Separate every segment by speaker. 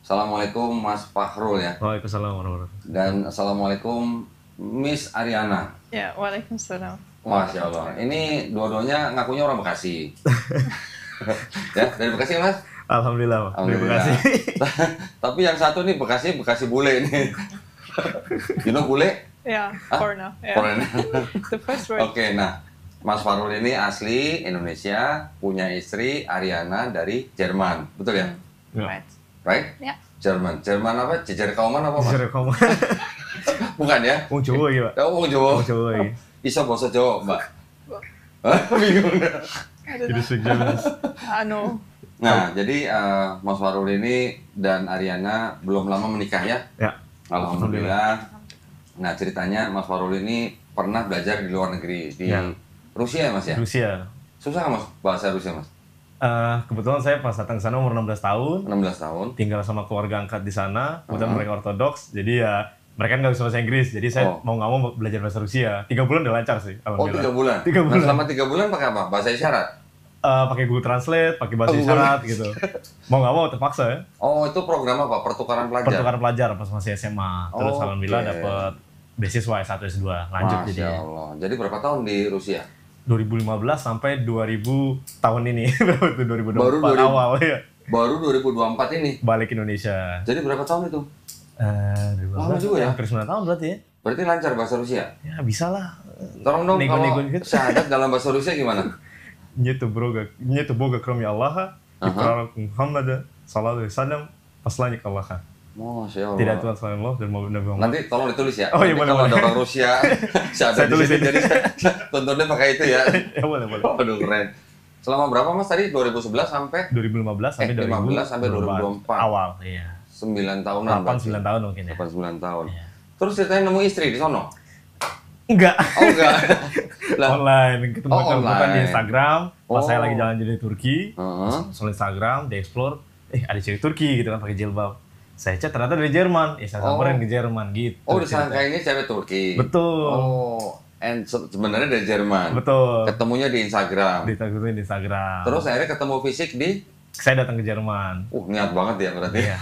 Speaker 1: Assalamualaikum Mas Fahrul ya.
Speaker 2: Waalaikumsalam warahmatullahi wabarakatuh.
Speaker 1: Dan Assalamualaikum Miss Ariana.
Speaker 3: Ya, waalaikumsalam.
Speaker 1: Masya Allah. Ini dua-duanya ngakunya orang Bekasi. Ya, dari Bekasi Mas?
Speaker 2: Alhamdulillah, Pak.
Speaker 1: Alhamdulillah.
Speaker 2: Terima kasih.
Speaker 1: Tapi yang satu nih Bekasi bule ini. You know bule?
Speaker 3: Ya, foreigner. Ya.
Speaker 1: Foreigner.
Speaker 3: The first word.
Speaker 1: Oke, nah Mas Fahrul ini asli Indonesia, punya istri Ariana dari Jerman, betul ya?
Speaker 2: Ya.
Speaker 3: Right.
Speaker 1: Right?
Speaker 3: Ya.
Speaker 1: Jerman apa? Jejer kauman apa Mas?
Speaker 2: Bisa kamu.
Speaker 1: Bukan ya?
Speaker 2: Wong Jawa iki, Pak.
Speaker 1: Oh, Jawa.
Speaker 2: Wong Jawa iki.
Speaker 1: Iso basa Jawa, Mbak. Hah? Bingung.
Speaker 3: I don't
Speaker 2: Jadi
Speaker 3: know.
Speaker 2: speak Japanese.
Speaker 3: No.
Speaker 1: Nah, jadi Mas Fahrul ini dan Ariana belum lama menikah ya?
Speaker 2: Ya.
Speaker 1: Alhamdulillah. Nah, ceritanya Mas Fahrul ini pernah belajar di luar negeri, di
Speaker 2: Ya.
Speaker 1: Rusia ya Mas ya?
Speaker 2: Rusia.
Speaker 1: Susah nggak Mas bahasa Rusia Mas?
Speaker 2: Kebetulan saya pas datang ke sana umur 16 tahun,
Speaker 1: 16 tahun.
Speaker 2: tinggal sama keluarga angkat di sana. Kebetulan mereka Ortodoks, jadi ya mereka nggak bisa bahasa Inggris. Jadi saya mau nggak mau belajar bahasa Rusia. 3 bulan udah lancar sih,
Speaker 1: Oh, 3
Speaker 2: alhamdulillah.
Speaker 1: bulan?
Speaker 2: 3 bulan.
Speaker 1: Nah, selama 3 bulan pakai apa? Bahasa isyarat?
Speaker 2: Pakai Google Translate, pakai bahasa isyarat gitu. Mau nggak mau terpaksa ya.
Speaker 1: Oh, itu program apa? Pertukaran pelajar?
Speaker 2: Pertukaran pelajar pas masih SMA. Terus
Speaker 1: Oke.
Speaker 2: alhamdulillah dapat beasiswa S1 S2 lanjut
Speaker 1: Masya
Speaker 2: jadi
Speaker 1: Allah. Jadi berapa tahun di Rusia?
Speaker 2: 2015 sampai 2000 tahun ini berapa itu 2024
Speaker 1: Baru 2000.
Speaker 2: awal ya
Speaker 1: Baru 2024 ini.
Speaker 2: balik Indonesia.
Speaker 1: Jadi berapa tahun itu?
Speaker 2: 2015
Speaker 1: Lama juga ya?
Speaker 2: hampir 9 tahun berarti ya.
Speaker 1: Berarti lancar bahasa Rusia?
Speaker 2: Ya bisa lah.
Speaker 1: Tolong dong
Speaker 2: Nego-nego
Speaker 1: kalau
Speaker 2: dikit.
Speaker 1: syahadat dalam bahasa Rusia gimana?
Speaker 2: Нету Бога, кроме Аллаха, и пророк Мухаммада, саллаллаху алейхи вассалям, посланник Аллаха.
Speaker 1: Masya Allah.
Speaker 2: Tidak ada Tuhan selain Allah dan Nabi Muhammad.
Speaker 1: Nanti tolong ditulis ya.
Speaker 2: Oh, iya,
Speaker 1: Nanti
Speaker 2: boleh,
Speaker 1: kalau ada
Speaker 2: boleh.
Speaker 1: orang Rusia, syahadat
Speaker 2: Saya
Speaker 1: di
Speaker 2: tulis
Speaker 1: sini,
Speaker 2: ini.
Speaker 1: jadi tontonnya pakai itu ya.
Speaker 2: Ya boleh.
Speaker 1: Waduh, keren. Selama berapa Mas tadi? 2011 sampai
Speaker 2: 2015 sampai
Speaker 1: 15 sampai 2024.
Speaker 2: Awal, iya.
Speaker 1: 9 tahunan.
Speaker 2: 8-9 tahun mungkin ya.
Speaker 1: 9 tahun.
Speaker 2: Iya.
Speaker 1: Terus ceritanya nemu istri di sono?
Speaker 2: Enggak.
Speaker 1: Oh enggak. Lah,
Speaker 2: Online, ketemu
Speaker 1: Oh,
Speaker 2: bukan di
Speaker 1: online.
Speaker 2: Instagram. Pas saya
Speaker 1: Oh.
Speaker 2: lagi jalan di Turki,
Speaker 1: Heeh.
Speaker 2: soal Instagram, di explore, ada cewek Turki gitu kan pakai jilbab. Saya chat ternyata dari Jerman, saya samperin ke Jerman gitu.
Speaker 1: Oh, disangka ini cewek Turki.
Speaker 2: Betul.
Speaker 1: Oh, and sebenarnya dari Jerman.
Speaker 2: Betul.
Speaker 1: Ketemunya di Instagram.
Speaker 2: Di Instagram.
Speaker 1: Terus akhirnya ketemu fisik di
Speaker 2: saya datang ke Jerman.
Speaker 1: niat banget ya berarti.
Speaker 2: Iya.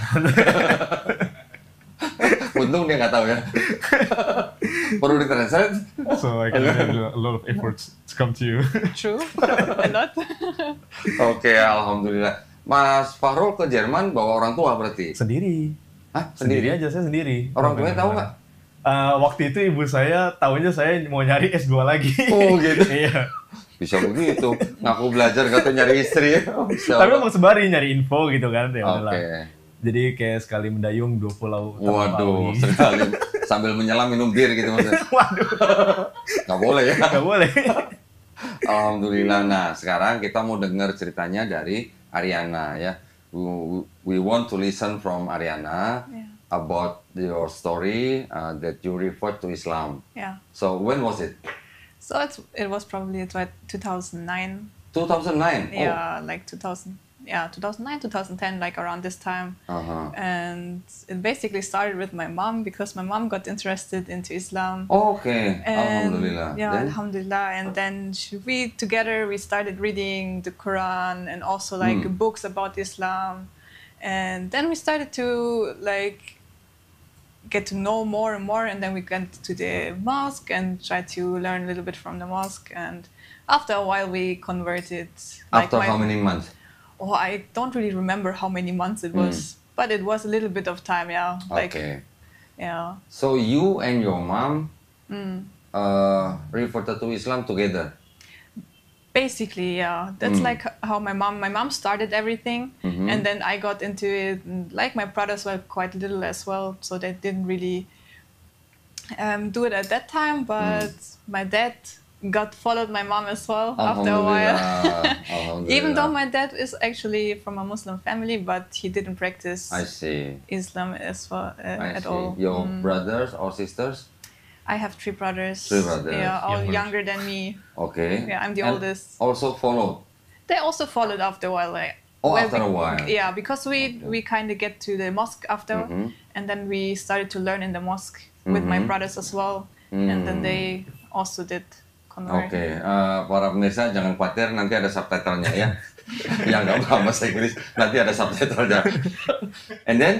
Speaker 1: Untung dia nggak tahu ya. Perlu ditranslate.
Speaker 2: So I can do a lot of efforts to come to you.
Speaker 3: True. A lot.
Speaker 1: Oke, alhamdulillah. Mas Fahrul ke Jerman bawa orang tua berarti?
Speaker 2: Sendiri.
Speaker 1: Hah?
Speaker 2: Sendiri aja, saya sendiri.
Speaker 1: Orang tuanya tahu nggak?
Speaker 2: Waktu itu ibu saya tahunya saya mau nyari S2 lagi.
Speaker 1: Oh, gitu?
Speaker 2: Iya.
Speaker 1: Bisa begitu. Ngaku belajar nggak tahu nyari istri. Masya
Speaker 2: Tapi
Speaker 1: Allah.
Speaker 2: emang sembari nyari info gitu kan. Ya
Speaker 1: Oke.
Speaker 2: udahlah. Jadi kayak sekali mendayung 2 pulau.
Speaker 1: Waduh,
Speaker 2: Bali.
Speaker 1: sekali sambil menyelam minum bir gitu maksudnya.
Speaker 2: Waduh.
Speaker 1: Nggak boleh ya.
Speaker 2: Gak boleh.
Speaker 1: Alhamdulillah. Nah, sekarang kita mau dengar ceritanya dari Ariana ya. We want to listen from Ariana
Speaker 3: Yeah.
Speaker 1: about your story that you refer to Islam.
Speaker 3: Yeah.
Speaker 1: So when was it?
Speaker 3: So it was probably 2009.
Speaker 1: 2009.
Speaker 3: Yeah, like 2000. Yeah, 2009, 2010, like around this time.
Speaker 1: Oh. Uh-huh.
Speaker 3: And it basically started with my mom because my mom got interested into Islam.
Speaker 1: Okay.
Speaker 3: And,
Speaker 1: Alhamdulillah.
Speaker 3: Yeah,
Speaker 1: Then?
Speaker 3: Alhamdulillah. And then we together we started reading the Quran and also like books about Islam. And then we started to like get to know more and more. And then we went to the mosque and tried to learn a little bit from the mosque. And after a while, we converted. Like
Speaker 1: After how many months?
Speaker 3: Oh, I don't really remember how many months it was, but it was a little bit of time. Yeah. Like,
Speaker 1: Okay.
Speaker 3: yeah.
Speaker 1: So you and your mom reverted to Islam together.
Speaker 3: Basically, yeah. That's like how my mom started everything, and then I got into it. And like my brothers were quite little as well, so they didn't really do it at that time. But my dad followed my mom as well after a while.
Speaker 1: Alhamdulillah.
Speaker 3: Even though my dad is actually from a Muslim family, but he didn't practice
Speaker 1: I see.
Speaker 3: Islam as well
Speaker 1: I
Speaker 3: at
Speaker 1: see.
Speaker 3: all.
Speaker 1: Your brothers or sisters?
Speaker 3: I have 3 brothers.
Speaker 1: 3 brothers.
Speaker 3: Yeah, all
Speaker 2: Younger.
Speaker 3: younger than me.
Speaker 1: Okay.
Speaker 3: Yeah, I'm the
Speaker 1: And
Speaker 3: oldest.
Speaker 1: Also followed.
Speaker 3: They also followed after a while. Like,
Speaker 1: Oh,
Speaker 3: when
Speaker 1: after a while.
Speaker 3: Yeah, because we kind of get to the mosque after, and then we started to learn in the mosque with my brothers as well, and then they also did convert.
Speaker 1: Oke, para pemirsa jangan khawatir, nanti ada subtitlenya ya. Yang nggak paham bahasa Inggris, nanti ada subtitlenya. And then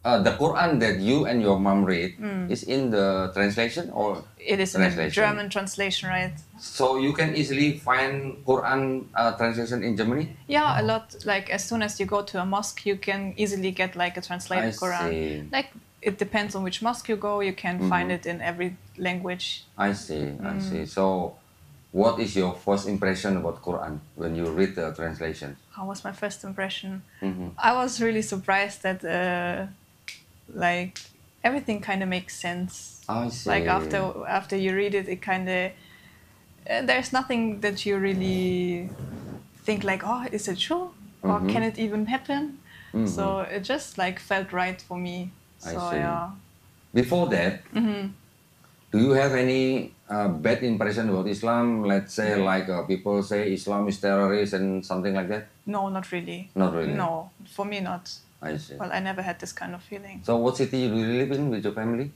Speaker 1: the Quran that you and your mom read is in the translation or
Speaker 3: It is in the German translation, right?
Speaker 1: So you can easily find Quran translation in Germany?
Speaker 3: Yeah, a lot. Like as soon as you go to a mosque, you can easily get like a translated Quran.
Speaker 1: See.
Speaker 3: Like it depends on which mosque you go. You can find it in every language.
Speaker 1: I see, I see. So what is your first impression about Quran when you read the translation?
Speaker 3: How was my first impression? I was really surprised that like everything kind of makes sense.
Speaker 1: I see.
Speaker 3: Like after you read it, it kind of there's nothing that you really think like, oh, is it true? Or can it even happen? So it just like felt right for me. So
Speaker 1: I see.
Speaker 3: yeah.
Speaker 1: Before that, do you have any bad impression about Islam? Let's say like people say Islam is terrorist and something like that?
Speaker 3: No, not really.
Speaker 1: Not really?
Speaker 3: No, for me not.
Speaker 1: I see.
Speaker 3: Well, I never had this kind of feeling.
Speaker 1: So what city do you live in with your family?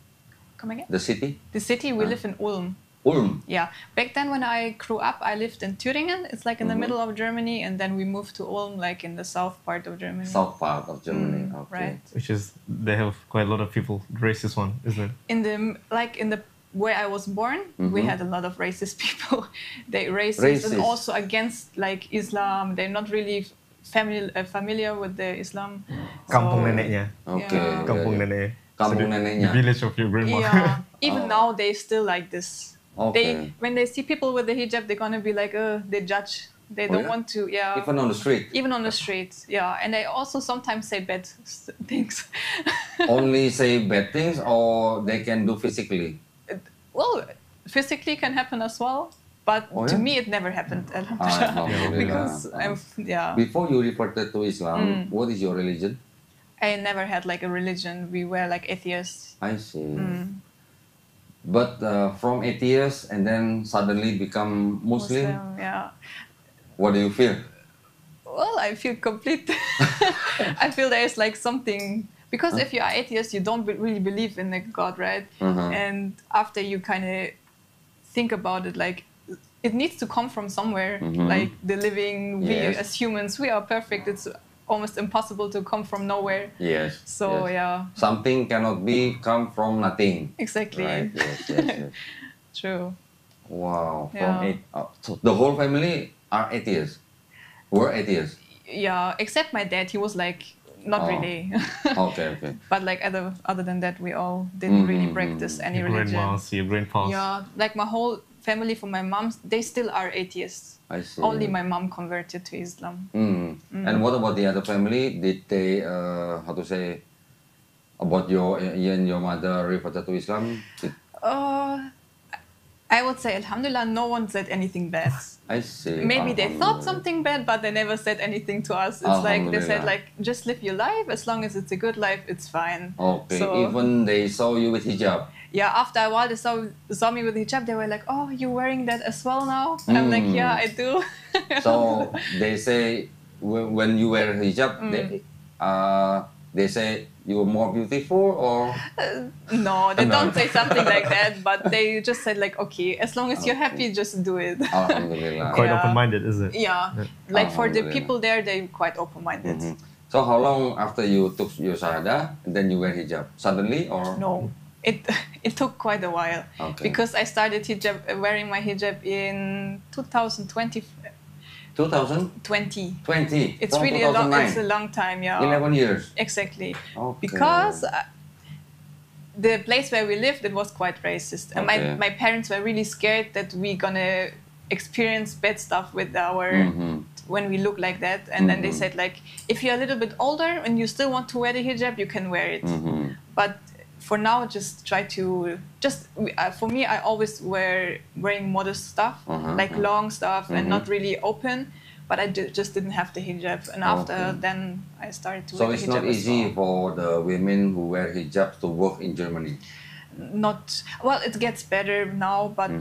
Speaker 3: Come again?
Speaker 1: The city?
Speaker 3: The city, we live in Ulm.
Speaker 1: Ulm?
Speaker 3: Yeah. Back then when I grew up, I lived in Thüringen. It's like in the middle of Germany. And then we moved to Ulm, like in the south part of Germany.
Speaker 1: South part of Germany, okay.
Speaker 3: Right.
Speaker 2: Which is, they have quite a lot of people, racist one, isn't it?
Speaker 3: In the where I was born, we had a lot of racist people. They racist and also against like Islam. They're not really familiar with the Islam.
Speaker 2: Kampung neneknya.
Speaker 1: Okay.
Speaker 3: Yeah.
Speaker 2: Kampung nenek.
Speaker 1: Kampung neneknya.
Speaker 2: The village of your grandma.
Speaker 3: Yeah. Even now they still like this.
Speaker 1: Okay.
Speaker 3: When they see people with the hijab, they're gonna be like, they judge. They don't want to. Yeah.
Speaker 1: Even on the street.
Speaker 3: Even on the street, yeah. And they also sometimes say bad things.
Speaker 1: Only say bad things, or they can do physically?
Speaker 3: Well, physically can happen as well. But to me, it never happened. Because
Speaker 1: Before you reverted to Islam, what is your religion?
Speaker 3: I never had like a religion. We were like atheists.
Speaker 1: I see. But from atheist and then suddenly become Muslim?
Speaker 3: Yeah.
Speaker 1: What do you feel?
Speaker 3: Well, I feel complete. I feel there's like something. Because if you are atheist, you don't really believe in a God, right? And after you kind of think about it, like, it needs to come from somewhere. Like the living, we as humans, we are perfect. It's almost impossible to come from nowhere.
Speaker 1: Yes.
Speaker 3: So yeah.
Speaker 1: Something cannot come from nothing.
Speaker 3: Exactly.
Speaker 1: Right? Yes.
Speaker 3: True.
Speaker 1: Wow.
Speaker 3: Yeah.
Speaker 1: So the whole family are atheists. Were atheists.
Speaker 3: Yeah, except my dad. He was like not really.
Speaker 1: Okay.
Speaker 3: But like other than that, we all didn't really practice any religion.
Speaker 2: Your grandpas.
Speaker 3: Yeah, like my whole family from my mom, they still are atheists.
Speaker 1: I see.
Speaker 3: Only my mom converted to Islam.
Speaker 1: And what about the other family? Did they, how to say, about you and your mother reverted to Islam?
Speaker 3: I would say, alhamdulillah, no one said anything bad.
Speaker 1: I see.
Speaker 3: Maybe they thought something bad, but they never said anything to us. It's like they said, like, just live your life. As long as it's a good life, it's fine.
Speaker 1: Okay.
Speaker 3: So,
Speaker 1: even they saw you with hijab.
Speaker 3: Yeah. After a while, they saw me with hijab. They were like, "Oh, you wearing that as well now?" I'm like, "Yeah, I do."
Speaker 1: So they say when you wear hijab, they say you are more beautiful, or
Speaker 3: no, they don't say something like that. But they just said like, "Okay, as long as you're happy, just do it."
Speaker 1: Alhamdulillah.
Speaker 2: Quite open-minded, is it?
Speaker 3: Yeah. Like for the people there, they're quite open-minded.
Speaker 1: So how long after you took your shahada, and then you wear hijab? Suddenly, or
Speaker 3: no? It took quite a while.
Speaker 1: Okay.
Speaker 3: Because I started wearing my hijab in 2020.
Speaker 1: 2020.
Speaker 3: It's
Speaker 1: From
Speaker 3: really
Speaker 1: 2009.
Speaker 3: it's a long time, yeah.
Speaker 1: 11 years.
Speaker 3: Exactly.
Speaker 1: Okay.
Speaker 3: Because the place where we lived, it was quite racist. And my parents were really scared that we're gonna experience bad stuff with our when we look like that. And then they said like, if you're a little bit older and you still want to wear the hijab, you can wear it. But for now, just try to for me, I always wearing modest stuff, like long stuff and not really open. But I just didn't have the hijab, and after then I started to wear the hijab.
Speaker 1: So it's not easy for the women who wear hijab to work in Germany.
Speaker 3: Not well. It gets better now, but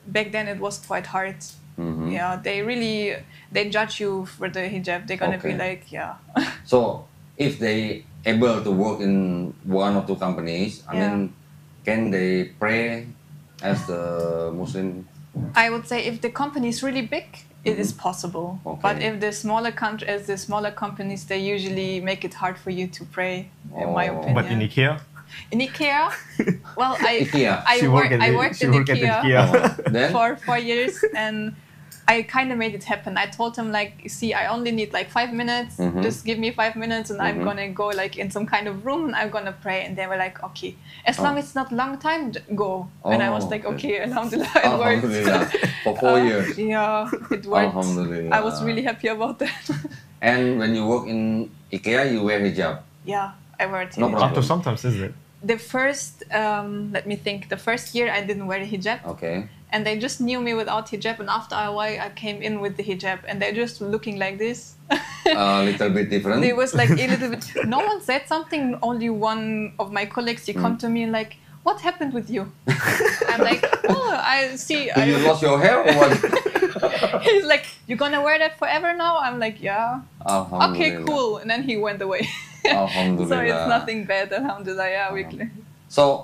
Speaker 3: back then it was quite hard. Yeah, they judge you for the hijab. They're gonna be like, yeah.
Speaker 1: So if they able to work in one or two companies, I mean, can they pray as the Muslim
Speaker 3: I would say if the company is really big, it is possible.
Speaker 1: Okay.
Speaker 3: But if the smaller companies, they usually make it hard for you to pray, in my opinion.
Speaker 2: But in IKEA?
Speaker 3: In IKEA, well,
Speaker 1: IKEA.
Speaker 3: I worked in IKEA
Speaker 1: Then?
Speaker 3: for 4 years, and I kind of made it happen. I told him, like, see, I only need like 5 minutes. Just give me 5 minutes, and I'm gonna go like in some kind of room, and I'm gonna pray. And they were like, okay, as long as it's not long time, go. And I was like, okay, alhamdulillah, it worked.
Speaker 1: Alhamdulillah, for 4 years.
Speaker 3: Yeah, it worked.
Speaker 1: Alhamdulillah.
Speaker 3: I was really happy about that.
Speaker 1: And when you work in IKEA, you wear hijab.
Speaker 3: Yeah, I wear it.
Speaker 1: No problem.
Speaker 2: Up to sometimes, is it?
Speaker 3: The first, let me think. The first year I didn't wear a hijab.
Speaker 1: Okay.
Speaker 3: And they just knew me without hijab, and after a while I came in with the hijab, and they're just looking like this.
Speaker 1: A little bit different.
Speaker 3: It was like a little bit. No one said something. Only one of my colleagues. He come to me and like, "What happened with you?" I'm like, "Oh, I see."
Speaker 1: Do you lost your hair or what?
Speaker 3: He's like, "You gonna wear that forever now?" I'm like, "Yeah."
Speaker 1: Alhamdulillah.
Speaker 3: Okay, cool. And then he went away.
Speaker 1: Alhamdulillah.
Speaker 3: So it's nothing bad. Alhamdulillah. Yeah, weekly.
Speaker 1: So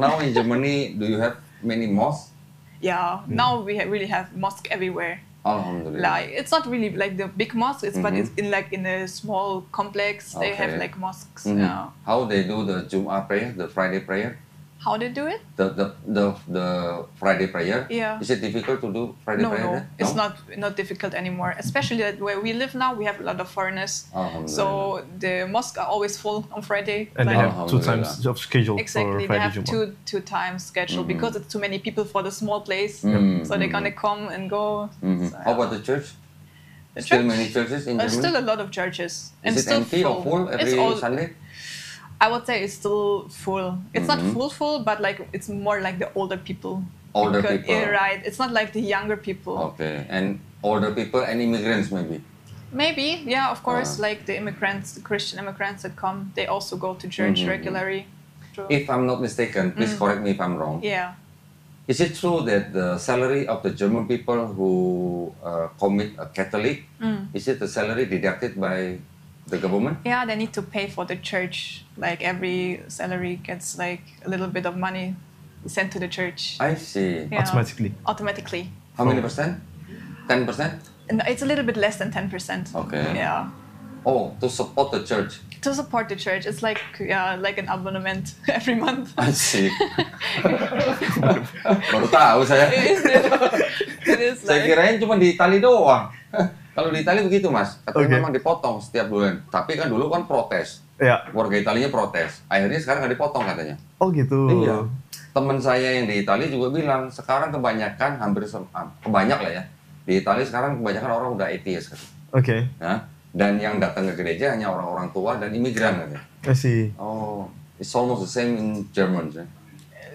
Speaker 1: now in Germany, do you have many mosques?
Speaker 3: Yeah. Now we really have mosque everywhere.
Speaker 1: Alhamdulillah.
Speaker 3: Like it's not really like the big mosques, but it's in a small complex. They have
Speaker 1: Okay.
Speaker 3: like mosques. Yeah.
Speaker 1: How they do the Jum'ah prayer, the Friday prayer?
Speaker 3: How they do it?
Speaker 1: The Friday prayer?
Speaker 3: Yeah.
Speaker 1: Is it difficult to do Friday
Speaker 3: No,
Speaker 1: prayer?
Speaker 3: no,
Speaker 1: there?
Speaker 3: it's not difficult anymore. Especially that where we live now, we have a lot of foreigners.
Speaker 1: Alhamdulillah.
Speaker 3: So the mosques are always full on Friday.
Speaker 2: And they
Speaker 3: Like,
Speaker 2: have 2 times of schedule
Speaker 3: exactly,
Speaker 2: for
Speaker 3: they
Speaker 2: Friday
Speaker 3: have
Speaker 2: Jummah.
Speaker 3: two times scheduled because it's too many people for the small place.
Speaker 1: Mm,
Speaker 3: So they're gonna come and go. So,
Speaker 1: How about the church?
Speaker 3: The
Speaker 1: Still
Speaker 3: church?
Speaker 1: many churches in Germany?
Speaker 3: Still a lot of churches. And
Speaker 1: Is it
Speaker 3: still
Speaker 1: empty or full every
Speaker 3: It's all,
Speaker 1: Sunday?
Speaker 3: I would say it's still full. It's not full, but like it's more like the older people.
Speaker 1: Older people.
Speaker 3: Yeah, right. It's not like the younger people.
Speaker 1: Okay, and older people and immigrants maybe?
Speaker 3: Maybe, yeah, of course. Like the immigrants, the Christian immigrants that come, they also go to church regularly. True.
Speaker 1: If I'm not mistaken, please correct me if I'm wrong.
Speaker 3: Yeah.
Speaker 1: Is it true that the salary of the German people who commit a Catholic, is it the salary deducted by the government?
Speaker 3: Yeah, they need to pay for the church. Like every salary gets like a little bit of money sent to the church.
Speaker 1: I see.
Speaker 3: Yeah.
Speaker 2: Automatically.
Speaker 1: How many percent? 10%?
Speaker 3: And it's a little bit less than 10%.
Speaker 1: Okay.
Speaker 3: Yeah.
Speaker 1: Oh, to support the church.
Speaker 3: To support the church, it's like an abonnement every month.
Speaker 1: I see. Baru tahu saya.
Speaker 3: It is
Speaker 1: Saya
Speaker 3: like
Speaker 1: kirain cuma di Itali doang. Kalau di Itali begitu mas, katanya
Speaker 2: Okay.
Speaker 1: memang dipotong setiap bulan. Tapi kan dulu kan protes,
Speaker 2: Ya.
Speaker 1: warga Italinya protes. Akhirnya sekarang nggak dipotong katanya.
Speaker 2: Oh gitu.
Speaker 1: Iya. Teman saya yang di Itali juga bilang sekarang kebanyakan banyak lah ya. Di Itali sekarang kebanyakan orang udah atheist kan.
Speaker 2: Oke.
Speaker 1: Nah, dan yang datang ke gereja hanya orang-orang tua dan imigran katanya.
Speaker 2: I see.
Speaker 1: Oh, it's almost the same in German. Right?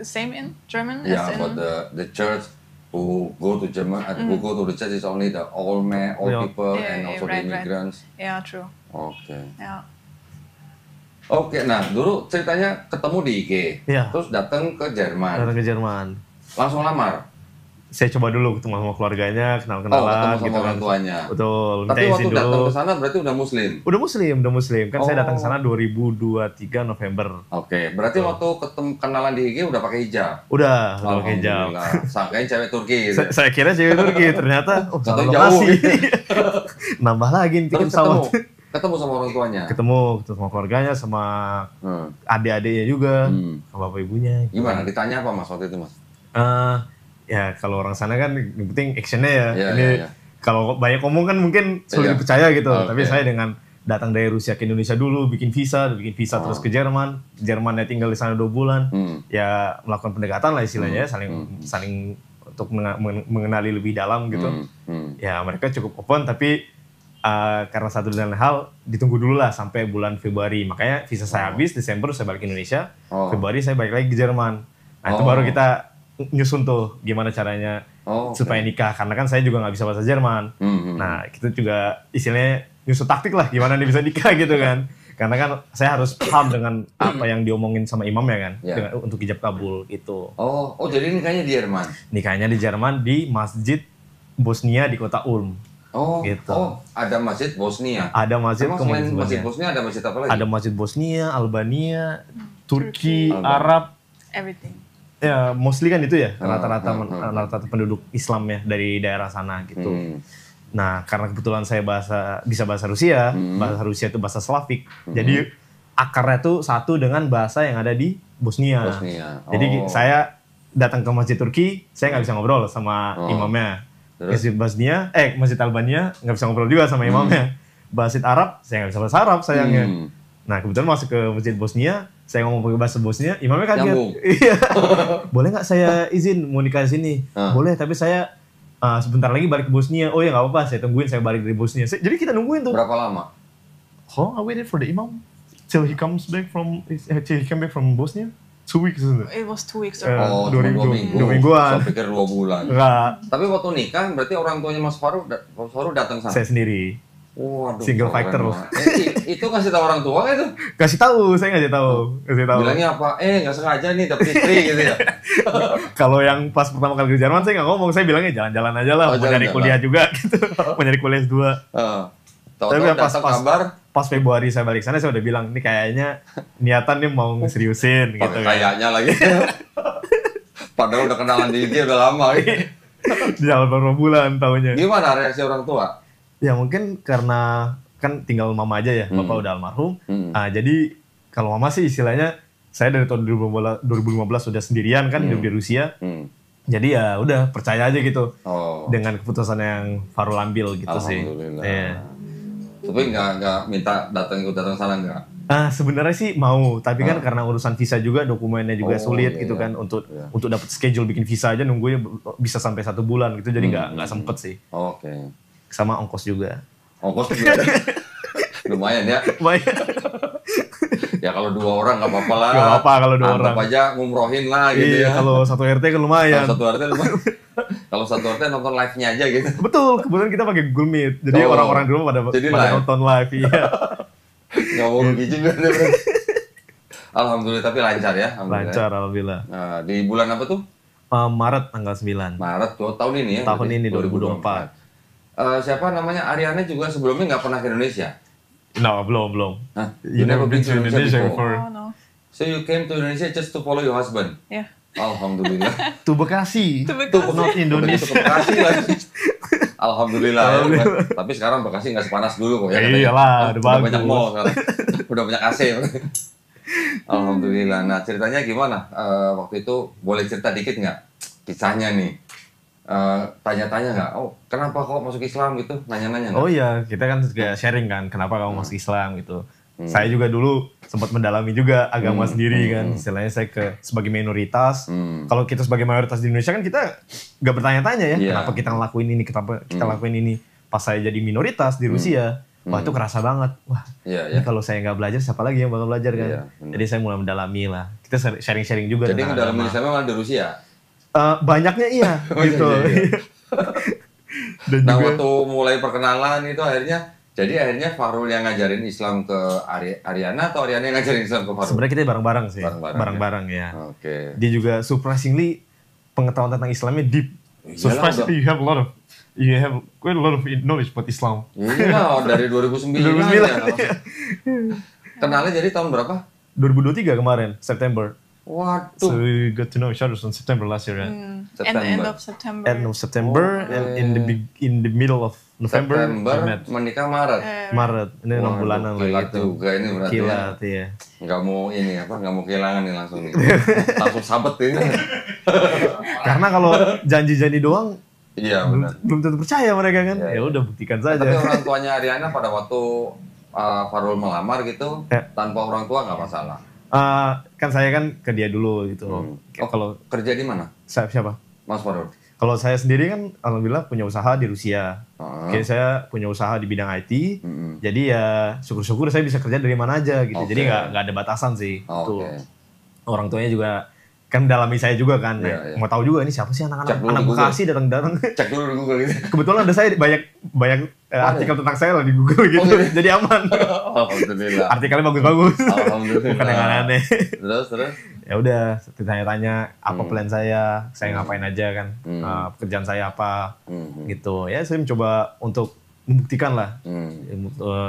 Speaker 3: same in German.
Speaker 1: Yeah,
Speaker 3: as in,
Speaker 1: but the church who go to German, who go to the church is only the old people,
Speaker 3: Yeah,
Speaker 1: and
Speaker 3: yeah,
Speaker 1: also
Speaker 3: right,
Speaker 1: the immigrants.
Speaker 3: Yeah, true.
Speaker 1: Oke.
Speaker 3: Yeah.
Speaker 1: Oke, nah dulu ceritanya ketemu di IG,
Speaker 2: Iya.
Speaker 1: terus datang ke Jerman,
Speaker 2: Datang ke Jerman.
Speaker 1: langsung lamar.
Speaker 2: Saya coba dulu ketemu sama keluarganya,
Speaker 1: Ketemu
Speaker 2: kenal-kenalan
Speaker 1: sama orang tuanya.
Speaker 2: Betul, minta
Speaker 1: Tapi waktu
Speaker 2: izin
Speaker 1: datang
Speaker 2: dulu.
Speaker 1: ke sana berarti udah Muslim.
Speaker 2: Udah muslim. Kan saya
Speaker 1: Oh.
Speaker 2: datang ke sana 2023 November.
Speaker 1: Oke, berarti waktu ketemu kenalan di IG udah pakai hijab.
Speaker 2: Udah pakai hijab.
Speaker 1: Alhamdulillah. Sangkain cewek Turki. Gitu.
Speaker 2: Saya kira cewek Turki, ternyata
Speaker 1: Katanya
Speaker 2: salah
Speaker 1: jauh.
Speaker 2: lokasi. Nambah lagi nih tiket
Speaker 1: Terus ketemu,
Speaker 2: pesawat.
Speaker 1: ketemu sama orang tuanya.
Speaker 2: Ketemu sama keluarganya, sama
Speaker 1: Hmm.
Speaker 2: adik-adiknya juga,
Speaker 1: Hmm.
Speaker 2: sama bapak ibunya.
Speaker 1: Gimana? Ditanya apa mas waktu itu mas?
Speaker 2: Ya kalau orang sana kan yang penting actionnya ya.
Speaker 1: Iya,
Speaker 2: Ini
Speaker 1: iya, iya.
Speaker 2: kalau banyak ngomong kan mungkin sulit
Speaker 1: Iya.
Speaker 2: dipercaya gitu.
Speaker 1: Oke.
Speaker 2: Tapi saya dengan datang dari Rusia ke Indonesia dulu, bikin visa terus ke Jerman. Jermannya tinggal di sana 2 bulan. Ya melakukan pendekatan lah istilahnya, saling untuk mengenali lebih dalam gitu. Ya mereka cukup open tapi karena satu dan lain hal ditunggu dulu lah sampai bulan Februari. Makanya visa saya habis Desember saya balik ke Indonesia. Februari saya balik lagi ke Jerman. Nah itu baru kita nyusun tuh gimana caranya supaya nikah, karena kan saya juga nggak bisa bahasa Jerman. Nah kita juga istilahnya nyusun taktik lah gimana nih bisa nikah gitu kan, karena kan saya harus paham dengan apa yang diomongin sama imamnya kan, untuk ijab kabul gitu.
Speaker 1: Oh jadi nikahnya di Jerman?
Speaker 2: Nikahnya di Jerman di Masjid Bosnia di kota Ulm. Gitu.
Speaker 1: Ada masjid Bosnia.
Speaker 2: Ada masjid.
Speaker 1: Emang selain masjid Bosnia ada masjid apa lagi?
Speaker 2: Ada masjid Bosnia, Albania, Turki, Arab.
Speaker 3: Everything.
Speaker 2: Ya, mostly kan itu ya, rata-rata penduduk Islam ya dari daerah sana gitu. Nah, karena kebetulan saya bisa bahasa Rusia, bahasa Rusia itu bahasa Slavik. Jadi akarnya tuh satu dengan bahasa yang ada di Bosnia. Jadi saya datang ke Masjid Turki, saya nggak bisa ngobrol sama imamnya. Masjid Albania nggak bisa ngobrol juga sama imamnya. Masjid Arab, saya nggak bisa bahasa Arab sayangnya. Nah, kebetulan masuk ke Masjid Bosnia, saya ngomong pakai bahasa Bosnia, imamnya kaget. Iya. Boleh nggak saya izin mau nikah di sini? Boleh, tapi saya sebentar lagi balik ke Bosnia. Oh ya nggak apa-apa, saya tungguin saya balik dari Bosnia. Jadi kita nungguin tuh.
Speaker 1: Berapa lama?
Speaker 2: I waited for the imam till he came back from Bosnia. 2 weeks, isn't it?
Speaker 3: It was 2 weeks.
Speaker 1: 2 minggu.
Speaker 2: 2 mingguan.
Speaker 1: Saya pikir 2 bulan.
Speaker 2: Enggak.
Speaker 1: Tapi waktu nikah berarti orang tuanya Mas Faru datang sana.
Speaker 2: Saya sendiri.
Speaker 1: Waduh,
Speaker 2: single factor loh.
Speaker 1: Itu kasih tahu orang tua itu?
Speaker 2: Kasih tahu, saya nggak tahu.
Speaker 1: Bilangnya apa? Nggak sengaja nih dapet istri gitu ya.
Speaker 2: Kalau yang pas pertama kali ke Jerman saya nggak ngomong, saya bilangnya jalan-jalan aja lah, mau nyari kuliah juga gitu, mau nyari kuliah S2.
Speaker 1: Tapi
Speaker 2: pas Februari saya balik sana saya udah bilang, ini kayaknya niatan nih mau seriusin gitu.
Speaker 1: Kayaknya lagi. Padahal udah kenalan dia udah lama.
Speaker 2: Jalan beberapa bulan tahunnya.
Speaker 1: Gimana reaksi orang tua?
Speaker 2: Ya mungkin karena kan tinggal mama aja ya, bapak udah almarhum. Jadi kalau mama sih istilahnya, saya dari tahun 2015 sudah sendirian kan hidup di Rusia. Jadi ya udah percaya aja gitu dengan keputusan yang Farul ambil gitu sih.
Speaker 1: Alhamdulillah. Tapi nggak minta ikut datang sana nggak?
Speaker 2: Sebenarnya sih mau, tapi kan karena urusan visa juga, dokumennya juga sulit gitu kan, untuk dapat schedule bikin visa aja nunggunya bisa sampai 1 bulan gitu, jadi nggak sempet sih.
Speaker 1: Oke.
Speaker 2: Sama ongkos juga.
Speaker 1: Ongkos juga. Lumayan ya.
Speaker 2: Lumayan.
Speaker 1: Ya kalau 2 orang nggak apa-apa lah.
Speaker 2: Nggak apa-apa kalau 2 orang.
Speaker 1: Anggap aja ngumrohin lah gitu ya.
Speaker 2: Kalau 1 RT kan lumayan.
Speaker 1: Kalau 1 RT nonton live-nya aja gitu.
Speaker 2: Betul, kebetulan kita pakai Google Meet. Jadi orang-orang di rumah pada nonton live. Iya.
Speaker 1: Nggak mau rugi juga. Alhamdulillah, tapi lancar ya.
Speaker 2: Lancar, alhamdulillah.
Speaker 1: Nah, di bulan apa tuh?
Speaker 2: Maret tanggal 9.
Speaker 1: Maret tuh, tahun ini ya?
Speaker 2: Tahun ini 2024.
Speaker 1: Siapa namanya? Ariana juga sebelumnya nggak pernah ke Indonesia?
Speaker 2: No, belum.
Speaker 1: Huh?
Speaker 2: You never been to Indonesia before?
Speaker 3: Oh, no.
Speaker 1: So you came to Indonesia just to follow your husband?
Speaker 3: Yeah.
Speaker 1: Alhamdulillah.
Speaker 2: To Bekasi. Not Indonesia.
Speaker 1: Ke Bekasi lagi. Alhamdulillah. Ya. Tapi sekarang Bekasi nggak sepanas dulu kok ya.
Speaker 2: Iyalah,
Speaker 1: udah banyak mall sekarang. Udah banyak AC. Alhamdulillah. Nah ceritanya gimana? Waktu itu boleh cerita dikit nggak? Kisahnya nih. Tanya-tanya nggak? Oh kenapa kok masuk Islam gitu? Nanya-nanya nggak?
Speaker 2: Oh iya, kita kan juga sharing kan, kenapa kamu masuk Islam gitu. Saya juga dulu sempat mendalami juga agama sendiri kan, istilahnya saya sebagai minoritas. Kalau kita sebagai mayoritas di Indonesia kan kita nggak bertanya-tanya ya, kenapa kita ngelakuin ini, kenapa kita lakuin ini. Pas saya jadi minoritas di Rusia, wah itu kerasa banget. Wah, ini kalau saya nggak belajar, siapa lagi yang bakal belajar kan? Jadi saya mulai mendalami lah. Kita sharing-sharing juga.
Speaker 1: Jadi ngedalamin Islam malah di Rusia?
Speaker 2: Banyaknya iya, gitu.
Speaker 1: Dan nah juga, waktu mulai perkenalan itu akhirnya Farul yang ngajarin Islam ke Ariana atau Ariana yang ngajarin Islam ke Farul?
Speaker 2: Sebenarnya kita bareng-barang sih, bareng-barang ya.
Speaker 1: Oke.
Speaker 2: Dia juga surprisingly pengetahuan tentang Islamnya deep. Surprisingly you have quite a lot of knowledge about Islam.
Speaker 1: Iya, dari 2009. Ya. Kenalnya jadi tahun berapa?
Speaker 2: 2023 kemarin, September.
Speaker 1: Waduh.
Speaker 2: So we got to know each other in September last year, right?
Speaker 3: End of September.
Speaker 2: End of September, and in the middle of November.
Speaker 1: Menikah Maret.
Speaker 2: Maret, ini 6 bulanan
Speaker 1: lah gitu. Juga ini berarti.
Speaker 2: Kilat ya.
Speaker 1: Nggak mau kehilangan nih langsung nih. Langsung sabet ini.
Speaker 2: Karena kalau janji-janji doang,
Speaker 1: iya benar.
Speaker 2: Belum tentu percaya mereka kan. Ya udah buktikan saja.
Speaker 1: Tapi orang tuanya Ariana pada waktu Farul melamar gitu, tanpa orang tua nggak masalah.
Speaker 2: Kan saya kan ke dia dulu gitu.
Speaker 1: Kalau kerja di mana?
Speaker 2: Siapa?
Speaker 1: Mas Farul.
Speaker 2: Kalau saya sendiri kan alhamdulillah punya usaha di Rusia. Kayak saya punya usaha di bidang IT. Jadi ya syukur-syukur saya bisa kerja dari mana aja gitu. Jadi nggak ada batasan sih. Tuh. Orang tuanya juga kan mendalami saya juga kan. Mau tahu juga ini siapa sih anak Bekasi datang-datang.
Speaker 1: Cek dulu di Google gitu.
Speaker 2: Kebetulan ada saya banyak artikel tentang saya lah di Google gitu. Jadi aman.
Speaker 1: Alhamdulillah.
Speaker 2: Artikelnya bagus-bagus.
Speaker 1: Alhamdulillah.
Speaker 2: Bukan yang aneh.
Speaker 1: Terus?
Speaker 2: Ya udah, ditanya-tanya apa plan saya ngapain aja kan, pekerjaan saya apa, gitu. Ya saya mencoba untuk membuktikan lah,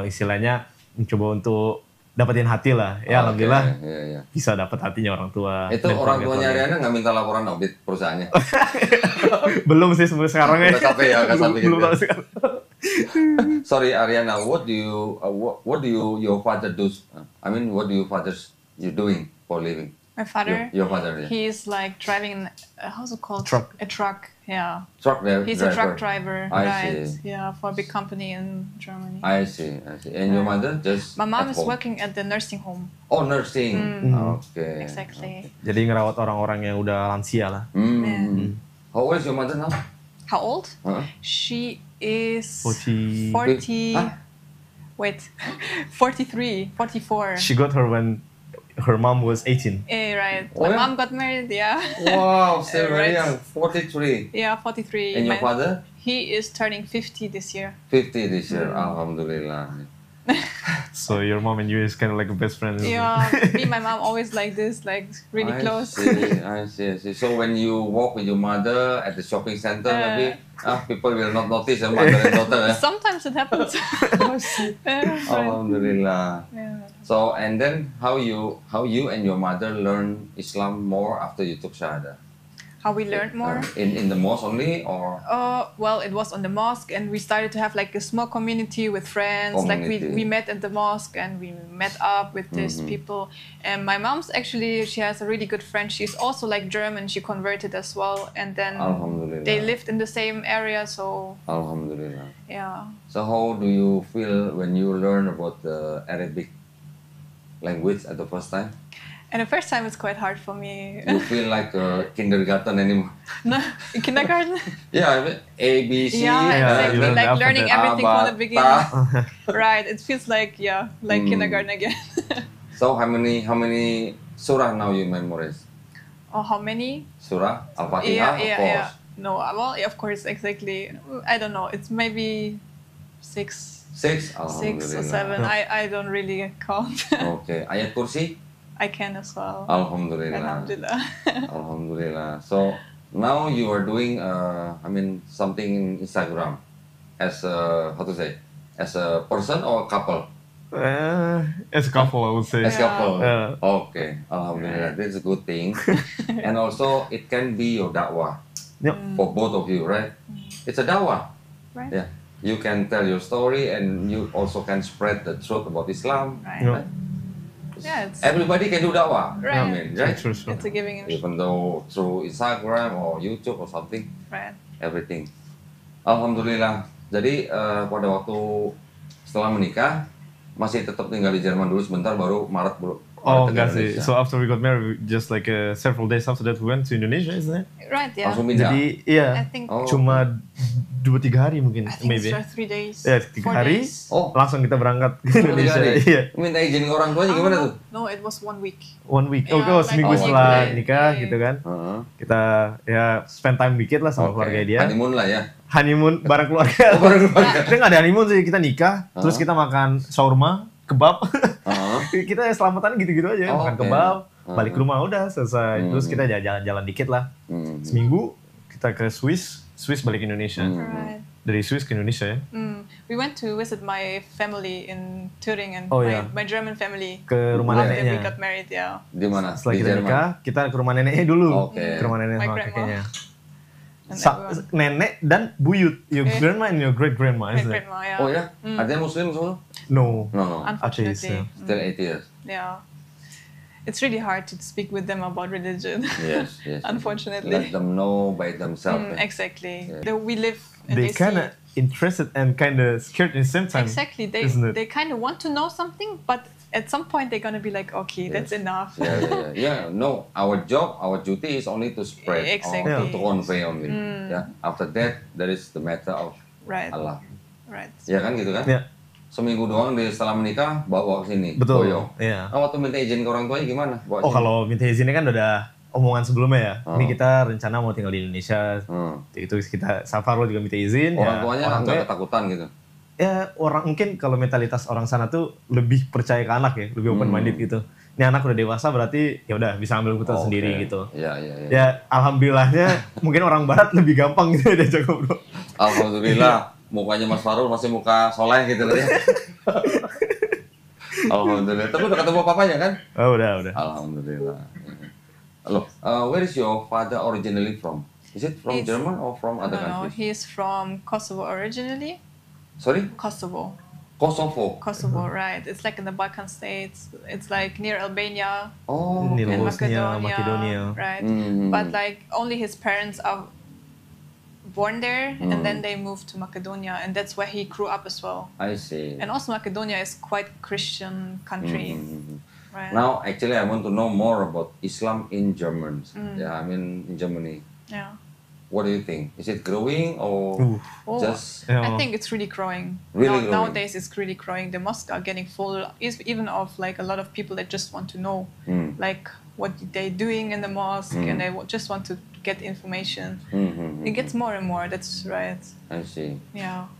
Speaker 2: istilahnya mencoba untuk dapetin hati lah. Ya alhamdulillah
Speaker 1: Iya.
Speaker 2: bisa dapet hatinya orang tua.
Speaker 1: Itu
Speaker 2: dan
Speaker 1: orang tuanya
Speaker 2: keluarga.
Speaker 1: Ariana nggak minta laporan audit perusahaannya?
Speaker 2: Belum sih sampai sekarang ya.
Speaker 1: Udah sampai ya, udah sampai
Speaker 2: Belum
Speaker 1: gitu.
Speaker 2: tahu sekarang.
Speaker 1: Sorry Ariana, what do you your father do? I mean, what do your father's you doing for living?
Speaker 3: My father,
Speaker 1: Your father, yeah.
Speaker 3: he's like driving, how's it called?
Speaker 2: Truck.
Speaker 3: A truck, yeah.
Speaker 1: Truck driver.
Speaker 3: He's a truck driver,
Speaker 1: I
Speaker 3: right?
Speaker 1: see.
Speaker 3: Yeah, for a big company in Germany.
Speaker 1: I see. And your mother just
Speaker 3: My mom
Speaker 1: at
Speaker 3: is
Speaker 1: home?
Speaker 3: working at the nursing home.
Speaker 1: Oh, nursing. Okay.
Speaker 3: Exactly.
Speaker 2: Jadi ngerawat orang-orang yang udah lansia lah.
Speaker 1: Mm. How old is your mother now?
Speaker 3: How old?
Speaker 1: Huh?
Speaker 3: She is
Speaker 2: 40.
Speaker 3: 40.
Speaker 1: Huh?
Speaker 3: Wait, 43, 44.
Speaker 2: She got her when her mom was 18.
Speaker 3: Right.
Speaker 1: Oh,
Speaker 3: My
Speaker 1: yeah?
Speaker 3: mom got married, yeah.
Speaker 1: Wow, still very
Speaker 3: Right.
Speaker 1: young. 43.
Speaker 3: Yeah, 43.
Speaker 1: And your father?
Speaker 3: He is turning 50 this year.
Speaker 1: 50 this year. Alhamdulillah.
Speaker 2: So your mom and you is kind of like a best friend. isn't it?
Speaker 3: Yeah, me and my mom always like this, like really close.
Speaker 1: I see. So when you walk with your mother at the shopping center, maybe people will not notice your mother and daughter.
Speaker 3: Sometimes it happens. Yeah,
Speaker 1: Alhamdulillah.
Speaker 3: yeah.
Speaker 1: So and then how you and your mother learn Islam more after you took Shahada?
Speaker 3: How we learned more?
Speaker 1: In the mosque only or?
Speaker 3: Well, it was on the mosque, and we started to have like a small community with friends. Like
Speaker 1: Community.
Speaker 3: we met at the mosque, and we met up with these people. And my mom's actually, she has a really good friend. She's also like German. She converted as well, and then
Speaker 1: Alhamdulillah.
Speaker 3: they lived in the same area. So
Speaker 1: Alhamdulillah.
Speaker 3: yeah.
Speaker 1: So how do you feel when you learn about the Arabic language at the first time?
Speaker 3: And the first time it's quite hard for me.
Speaker 1: You feel like a kindergarten anymore?
Speaker 3: No, in kindergarten.
Speaker 1: Yeah, I mean, A, B, C.
Speaker 3: Yeah,
Speaker 2: you
Speaker 3: exactly.
Speaker 2: learn
Speaker 3: Like
Speaker 2: the
Speaker 3: learning
Speaker 2: alphabet.
Speaker 3: everything from the beginning.
Speaker 1: Abata.
Speaker 3: Right. It feels like like kindergarten again.
Speaker 1: So how many surah now you memorize?
Speaker 3: Oh, how many?
Speaker 1: Surah Al-Fatihah, of course.
Speaker 3: No, well, yeah, of course, exactly. I don't know. It's maybe six
Speaker 1: 6?
Speaker 3: or seven. I don't really count.
Speaker 1: Okay. Ayat kursi?
Speaker 3: I can as well.
Speaker 1: Alhamdulillah.
Speaker 3: Alhamdulillah.
Speaker 1: Alhamdulillah. So now you are doing, something in Instagram as a, as a person or couple?
Speaker 2: As a couple, I would say.
Speaker 1: As couple.
Speaker 2: Yeah.
Speaker 1: Okay. Alhamdulillah. That's a good thing. And also it can be your dakwah
Speaker 2: Yep.
Speaker 1: for both of you, right? It's a dakwah.
Speaker 3: Right.
Speaker 1: Yeah. You can tell your story and you also can spread the truth about Islam.
Speaker 3: Right.
Speaker 2: Yeah.
Speaker 3: Yeah, it's
Speaker 1: Everybody can do dakwah.
Speaker 3: Right.
Speaker 1: I mean, right?
Speaker 2: True.
Speaker 3: it's a giving and
Speaker 1: Even though through Instagram or YouTube or something,
Speaker 3: right.
Speaker 1: everything. Alhamdulillah. Jadi pada waktu setelah menikah masih tetap tinggal di Jerman dulu sebentar baru Maret
Speaker 2: Oh,
Speaker 1: ke
Speaker 2: enggak sih.
Speaker 1: Indonesia.
Speaker 2: So after we got married, just like several days after that, we went to Indonesia, isn't it?
Speaker 3: Right, yeah.
Speaker 1: Langsung pindah.
Speaker 2: Jadi,
Speaker 3: I
Speaker 2: iya.
Speaker 3: think
Speaker 1: Oh.
Speaker 2: Cuma 2-3 hari mungkin,
Speaker 3: I think
Speaker 2: maybe.
Speaker 3: it's 3 days.
Speaker 2: Ya, 3
Speaker 3: 4
Speaker 2: hari.
Speaker 3: days.
Speaker 1: Oh.
Speaker 2: Langsung kita berangkat ke Indonesia.
Speaker 1: Hari.
Speaker 2: Iya.
Speaker 1: Minta izin ke orang tuanya gimana tuh?
Speaker 3: No, it was 1 week.
Speaker 2: 1 week.
Speaker 3: Ya,
Speaker 2: Oh,
Speaker 3: like
Speaker 2: seminggu
Speaker 1: one
Speaker 2: setelah
Speaker 3: week.
Speaker 2: nikah
Speaker 3: Iya.
Speaker 2: gitu kan.
Speaker 1: Heeh.
Speaker 2: Kita ya spend time dikit lah sama
Speaker 1: Oke.
Speaker 2: keluarga dia.
Speaker 1: Honeymoon lah ya.
Speaker 2: Honeymoon bareng keluarga.
Speaker 1: Oh, bareng keluarga.
Speaker 2: Kita nggak ada honeymoon sih, kita nikah, terus kita makan shawarma, kebab.
Speaker 1: Heeh.
Speaker 2: Kita selamatan gitu-gitu aja,
Speaker 1: Oh,
Speaker 2: makan
Speaker 1: oke.
Speaker 2: kebab, balik ke rumah udah selesai. Terus kita jalan-jalan dikit lah.
Speaker 1: Hmm.
Speaker 2: Seminggu kita ke Swiss balik ke Indonesia.
Speaker 3: Right.
Speaker 2: Dari Swiss ke Indonesia ya.
Speaker 3: We went to visit my family in Thüringen.
Speaker 2: Oh,
Speaker 3: my,
Speaker 2: yeah.
Speaker 3: my German family.
Speaker 2: Ke rumah
Speaker 3: After we
Speaker 2: neneknya.
Speaker 3: got married, yeah.
Speaker 1: Di mana?
Speaker 2: Setelah
Speaker 1: Di
Speaker 2: kita
Speaker 1: Jerman.
Speaker 2: nikah, kita ke rumah neneknya dulu.
Speaker 1: Oke.
Speaker 2: Ke rumah nenek
Speaker 3: My
Speaker 2: sama
Speaker 3: grandma.
Speaker 2: kakeknya.
Speaker 3: And everyone.
Speaker 2: Nenek dan buyut, your
Speaker 3: Eh.
Speaker 2: grandma and your great grandma,
Speaker 3: My
Speaker 2: isn't it?
Speaker 3: grandma, yeah.
Speaker 1: Oh ya? Artinya Muslim semua?
Speaker 2: No.
Speaker 1: No.
Speaker 2: Atheist,
Speaker 3: Unfortunately.
Speaker 2: yeah.
Speaker 1: Still 8 years.
Speaker 3: Yeah. It's really hard to speak with them about religion.
Speaker 1: Yes.
Speaker 3: Unfortunately.
Speaker 1: Let them know by themselves.
Speaker 3: Exactly.
Speaker 1: Yeah.
Speaker 3: We live and
Speaker 2: They
Speaker 3: they
Speaker 2: kind of
Speaker 3: see.
Speaker 2: interested and kind of scared at the same time.
Speaker 3: Exactly.
Speaker 2: isn't it?
Speaker 3: They kind of want to know something, but at some point they're gonna be like, okay, that's enough.
Speaker 1: Yeah. No, our job, our duty is only to spread
Speaker 3: Exactly.
Speaker 1: or to convey only. Yeah. After that, that is the matter of
Speaker 3: Right.
Speaker 1: Allah.
Speaker 3: Right.
Speaker 1: Ya kan gitu kan?
Speaker 2: Ya,
Speaker 1: Seminggu doang setelah menikah bawa ke sini.
Speaker 2: betul.
Speaker 1: Boyong.
Speaker 2: Iya.
Speaker 1: Oh, waktu minta izin ke orang tuanya gimana? Bawa
Speaker 2: Oh,
Speaker 1: sini?
Speaker 2: kalau minta izinnya kan udah omongan sebelumnya ya.
Speaker 1: Oh.
Speaker 2: Ini kita rencana mau tinggal di Indonesia.
Speaker 1: Hmm.
Speaker 2: Itu kita Safarul juga minta izin.
Speaker 1: Orang
Speaker 2: ya,
Speaker 1: tuanya
Speaker 2: orang
Speaker 1: nggak
Speaker 2: tuanya
Speaker 1: ketakutan gitu.
Speaker 2: ya orang mungkin kalau mentalitas orang sana tuh lebih percaya ke anak ya, lebih open minded gitu. Ini anak udah dewasa berarti ya udah bisa ambil
Speaker 1: Oke.
Speaker 2: keputusan sendiri gitu.
Speaker 1: Iya.
Speaker 2: Ya alhamdulillahnya mungkin orang barat lebih gampang gitu diajak ngobrol.
Speaker 1: Alhamdulillah, mukanya Mas Farul masih muka soleh gitu loh ya. Alhamdulillah. Tapi udah ketemu papanya kan?
Speaker 2: Oh, udah.
Speaker 1: Alhamdulillah. Loh, where is your father originally from? Is it from German or from other
Speaker 3: No,
Speaker 1: countries?
Speaker 3: he's from Kosovo originally.
Speaker 1: Sorry?
Speaker 3: Kosovo, right? It's like in the Balkan states. It's like near Albania
Speaker 1: Oh,
Speaker 2: Near
Speaker 3: and
Speaker 2: Bosnia,
Speaker 3: Macedonia,
Speaker 2: Macedonia.
Speaker 3: right?
Speaker 1: Mm.
Speaker 3: But like only his parents are born there, and then they moved to Macedonia, and that's where he grew up as well.
Speaker 1: I see.
Speaker 3: And also Macedonia is quite Christian country, right?
Speaker 1: Now, actually, I want to know more about Islam in Germany. Yeah, I mean in Germany.
Speaker 3: Yeah.
Speaker 1: What do you think? Is it growing or
Speaker 3: Oh,
Speaker 1: just?
Speaker 3: I think it's really growing.
Speaker 1: Really growing.
Speaker 3: Nowadays, it's really growing. The mosques are getting full, even of like a lot of people that just want to know, like what they doing in the mosque, and they just want to get information. It gets more and more. That's right.
Speaker 1: I see.
Speaker 3: Yeah.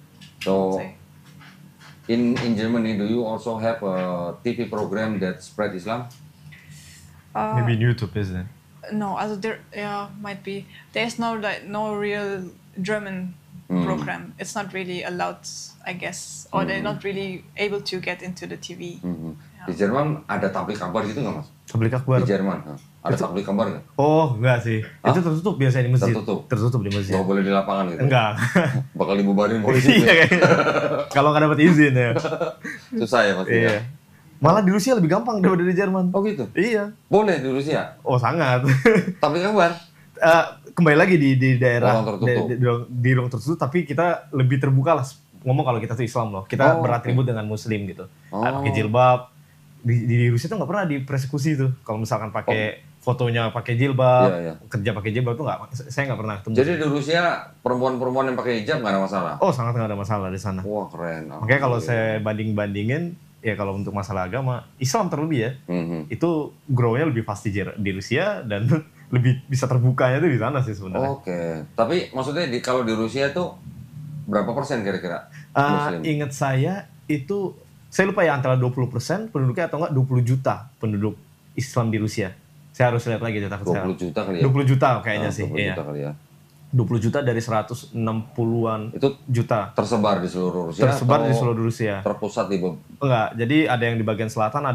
Speaker 1: So,
Speaker 3: Say.
Speaker 1: in Germany, do you also have a TV program that spread Islam?
Speaker 2: Maybe in YouTube, isn't it?
Speaker 3: No, also there, might be. There's no real German program. It's not really allowed, I guess, or they're not really able to get into the TV.
Speaker 1: Di Jerman ada tablik kabar gitu nggak mas?
Speaker 2: Tablik akbar.
Speaker 1: Di Jerman ada tablik kabar nggak?
Speaker 2: Oh, enggak sih. Itu tertutup biasanya di masjid.
Speaker 1: Tertutup?
Speaker 2: Di masjid.
Speaker 1: Nggak boleh di lapangan gitu?
Speaker 2: Enggak.
Speaker 1: Bakal dibubarin polisi.
Speaker 2: Iya kayaknya. Kalau nggak dapat izin ya.
Speaker 1: Susah ya pasti.
Speaker 2: Iya. Malah di Rusia lebih gampang daripada di Jerman.
Speaker 1: Oh gitu?
Speaker 2: Iya.
Speaker 1: Boleh di Rusia?
Speaker 2: Oh, sangat.
Speaker 1: Tablik kabar?
Speaker 2: Kembali lagi di daerah
Speaker 1: Ruang tertutup.
Speaker 2: di ruang tertutup, tapi kita lebih terbuka lah ngomong kalau kita tuh Islam loh. Kita beratribut dengan Muslim gitu. Pakai jilbab. Di Rusia tuh nggak pernah dipersekusi tuh. Kalau misalkan pakai fotonya pakai jilbab, kerja pakai jilbab tuh saya nggak pernah ketemu.
Speaker 1: Jadi di Rusia perempuan-perempuan yang pakai hijab nggak ada masalah?
Speaker 2: Oh, sangat nggak ada masalah di sana.
Speaker 1: Wah, keren.
Speaker 2: Makanya kalau saya bandingin, ya kalau untuk masalah agama, Islam terlebih ya, itu grow-nya lebih pasti di Rusia dan lebih bisa terbukanya tuh di sana sih sebenarnya.
Speaker 1: Oke. Tapi maksudnya kalau di Rusia tuh berapa persen kira-kira Muslim?
Speaker 2: Ingat saya itu, saya lupa ya antara 20% penduduknya atau enggak 20 juta penduduk Islam di Rusia. Saya harus lihat lagi data
Speaker 1: 20 juta kali ya?
Speaker 2: 20 juta kayaknya sih.
Speaker 1: 20 juta kali ya.
Speaker 2: 20 juta dari 160-an
Speaker 1: Itu
Speaker 2: juta.
Speaker 1: Tersebar di seluruh Rusia?
Speaker 2: Tersebar di seluruh Rusia.
Speaker 1: Terpusat di...
Speaker 2: Enggak, jadi ada yang di bagian selatan,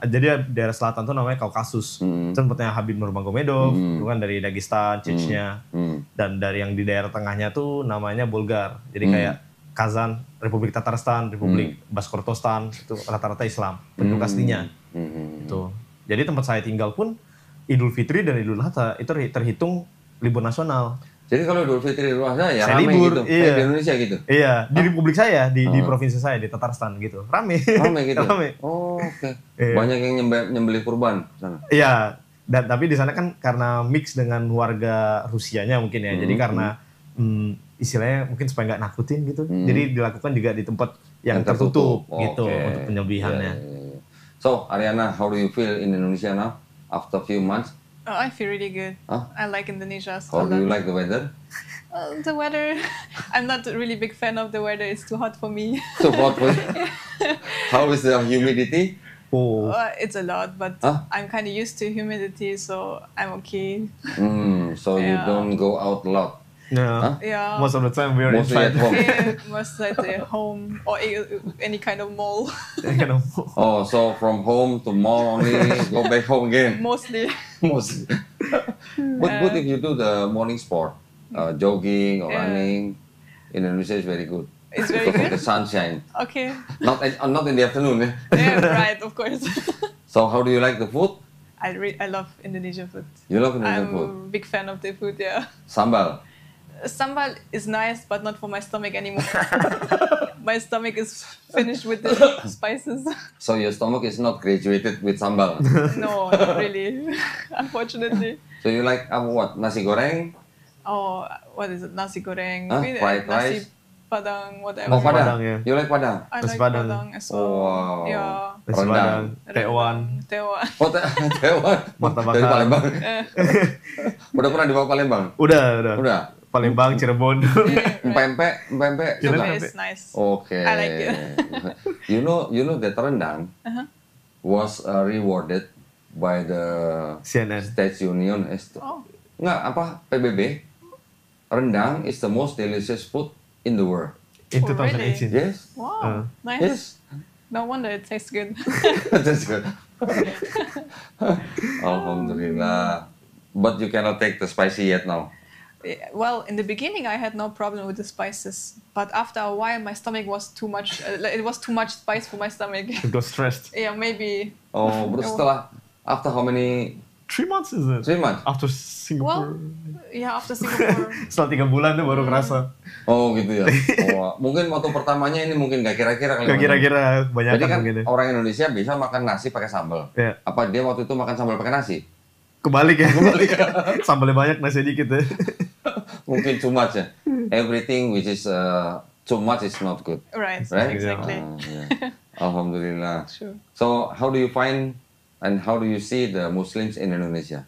Speaker 2: jadi daerah selatan tuh namanya Kaukasus. Tempatnya Habib Nurmagomedov, itu kan dari Dagestan, Chechnya. Dan dari yang di daerah tengahnya tuh namanya Bulgar. Jadi kayak Kazan, Republik Tatarstan, Republik Bashkortostan, itu rata-rata Islam, penduduk aslinya. Itu. Jadi tempat saya tinggal pun Idul Fitri dan Idul Adha itu terhitung libur nasional.
Speaker 1: Jadi kalau Idul Fitri Idul Adha ya
Speaker 2: saya
Speaker 1: rame
Speaker 2: libur,
Speaker 1: gitu,
Speaker 2: iya.
Speaker 1: kayak di Indonesia gitu?
Speaker 2: Iya, di republik saya, di provinsi saya, di Tatarstan gitu. Rame.
Speaker 1: Rame gitu?
Speaker 2: Rame.
Speaker 1: Oh, oke.
Speaker 2: Iya.
Speaker 1: Banyak yang nyembelih kurban sana?
Speaker 2: Iya, tapi di sana kan karena mix dengan warga Rusianya mungkin ya. Jadi karena istilahnya mungkin supaya nggak nakutin gitu. Jadi dilakukan juga di tempat yang tertutup gitu untuk penyembelihannya.
Speaker 1: Yeah. So, Ariana, how do you feel in Indonesia now after few months?
Speaker 3: Oh, I feel really good.
Speaker 1: Huh?
Speaker 3: I like Indonesia.
Speaker 1: How do you like the weather?
Speaker 3: The weather, I'm not a really big fan of the weather. It's too hot for me.
Speaker 1: So hot for you? How is the humidity?
Speaker 2: Oh,
Speaker 3: It's a lot, but I'm kind of used to humidity, so I'm okay.
Speaker 1: So you don't go out a lot?
Speaker 2: yeah.
Speaker 3: Yeah.
Speaker 2: Most of the time we're
Speaker 1: Mostly
Speaker 2: inside.
Speaker 1: at home?
Speaker 3: Most at home or any kind of mall.
Speaker 2: You know.
Speaker 1: Oh, so from home to mall only, go back home again?
Speaker 3: Mostly.
Speaker 1: Mostly. But if you do the morning sport, jogging or running, in Indonesia is very good.
Speaker 3: It's very
Speaker 1: Because of
Speaker 3: good?
Speaker 1: the sunshine.
Speaker 3: Okay.
Speaker 1: Not in the afternoon. Eh?
Speaker 3: Yeah, right, of course.
Speaker 1: So how do you like the food?
Speaker 3: I love Indonesian food.
Speaker 1: You love Indonesian
Speaker 3: I'm
Speaker 1: food?
Speaker 3: a big fan of the food, yeah.
Speaker 1: Sambal?
Speaker 3: Sambal is nice, but not for my stomach anymore. My stomach is finished with the spices.
Speaker 1: So your stomach is not graduated with sambal?
Speaker 3: No, not really, unfortunately.
Speaker 1: So you like what? Nasi goreng?
Speaker 3: Oh, what is it? Nasi goreng.
Speaker 1: Huh?
Speaker 3: Maybe
Speaker 1: Fried
Speaker 3: nasi
Speaker 1: rice?
Speaker 3: padang, whatever.
Speaker 1: Oh, padang.
Speaker 2: Padang, yeah.
Speaker 1: You like padang?
Speaker 3: I
Speaker 2: Nasi
Speaker 3: like
Speaker 2: padang.
Speaker 3: padang as well.
Speaker 1: Wow.
Speaker 3: Yeah.
Speaker 2: Nasi
Speaker 1: Rendang.
Speaker 2: Padang, Tewan,
Speaker 3: Tewan.
Speaker 1: Oh, Tewan.
Speaker 2: Martabak
Speaker 1: Dari
Speaker 2: bakar.
Speaker 1: Palembang. Udah pernah dibawa Palembang?
Speaker 2: Udah.
Speaker 1: Udah.
Speaker 2: Palembang, Cirebon.
Speaker 1: Empek.
Speaker 2: You know?
Speaker 3: It's nice.
Speaker 1: Okay.
Speaker 3: I like it.
Speaker 1: you know that rendang was rewarded by the
Speaker 2: CNN.
Speaker 1: States Union.
Speaker 3: Oh.
Speaker 1: Enggak, apa? PBB. Rendang is the most delicious food in the world.
Speaker 2: In
Speaker 3: Oh, really?
Speaker 2: 2018.
Speaker 1: Yes.
Speaker 3: Wow, nice.
Speaker 1: Yes.
Speaker 3: No wonder it tastes good.
Speaker 1: That's good. Alhamdulillah. But you cannot take the spicy yet now.
Speaker 3: Well, in the beginning, I had no problem with the spices, but after a while, my stomach was too much. It was too much spice for my stomach.
Speaker 2: It got stressed.
Speaker 3: Yeah, maybe.
Speaker 1: Oh, but setelah after how many?
Speaker 2: 3 months is it?
Speaker 1: 3 months.
Speaker 2: After Singapore.
Speaker 3: Yeah, after Singapore.
Speaker 2: Setelah 3 bulan tuh baru kerasa.
Speaker 1: Oh gitu ya. Oh, mungkin waktu pertamanya ini mungkin gak kira-kira kali.
Speaker 2: Gak kira-kira banyak
Speaker 1: Jadi kan
Speaker 2: mungkin ya.
Speaker 1: orang Indonesia bisa makan nasi pakai sambal.
Speaker 2: Iya.
Speaker 1: Apa dia waktu itu makan sambal pakai nasi?
Speaker 2: Kebalik ya. Sambalnya banyak, nasi dikit ya.
Speaker 1: Mungkin too much ya. Everything which is too much is not good.
Speaker 3: Right,
Speaker 1: Right?
Speaker 3: exactly.
Speaker 1: Yeah. Alhamdulillah.
Speaker 3: Sure.
Speaker 1: So how do you find and how do you see the Muslims in Indonesia?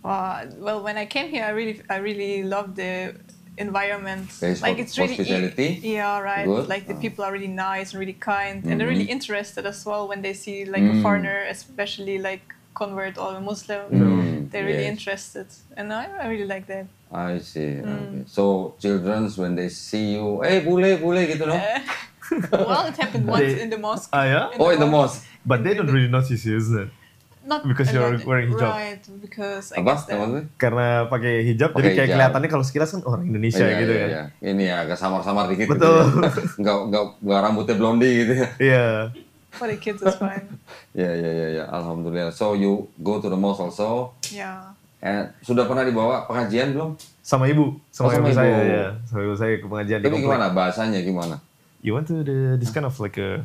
Speaker 3: Well, when I came here, I really loved the environment.
Speaker 1: There is
Speaker 3: Like it's really
Speaker 1: hospitality.
Speaker 3: yeah, right.
Speaker 1: Good.
Speaker 3: Like the people are really nice and really kind, and they're really interested as well when they see like a foreigner, especially like convert or a Muslim. They're really
Speaker 1: Yes.
Speaker 3: interested, and I really like that.
Speaker 1: I see. Okay. So children when they see you, bule gitu no?
Speaker 3: Well, it happened once in the mosque.
Speaker 2: Ah ya?
Speaker 1: Oh, in the mosque.
Speaker 2: But they don't really notice you, isn't it?
Speaker 3: Not
Speaker 2: Because
Speaker 3: a
Speaker 2: you're
Speaker 3: lot,
Speaker 2: wearing hijab.
Speaker 3: Right, because I
Speaker 1: Apa?
Speaker 3: guess that.
Speaker 1: Maksudnya?
Speaker 2: Karena pakai hijab,
Speaker 1: Pakai
Speaker 2: jadi kayak
Speaker 1: hijab.
Speaker 2: kelihatannya kalau sekilas kan orang Indonesia
Speaker 1: Iya,
Speaker 2: gitu
Speaker 1: iya,
Speaker 2: kan.
Speaker 1: iya. Ini ya agak samar-samar dikit.
Speaker 2: Betul.
Speaker 1: Gitu ya. Nggak rambutnya blondi gitu ya.
Speaker 2: Iya.
Speaker 3: For the kids, it's fine.
Speaker 1: Ya. Alhamdulillah. So you go to the mosque also.
Speaker 3: Yeah.
Speaker 1: And sudah pernah dibawa pengajian belum?
Speaker 2: Sama ibu, sama
Speaker 1: sama
Speaker 2: ibu
Speaker 1: ibu.
Speaker 2: saya ya. Sama ibu saya ke pengajian di
Speaker 1: Tapi
Speaker 2: komplek.
Speaker 1: gimana bahasanya gimana?
Speaker 2: You went to this kind of like a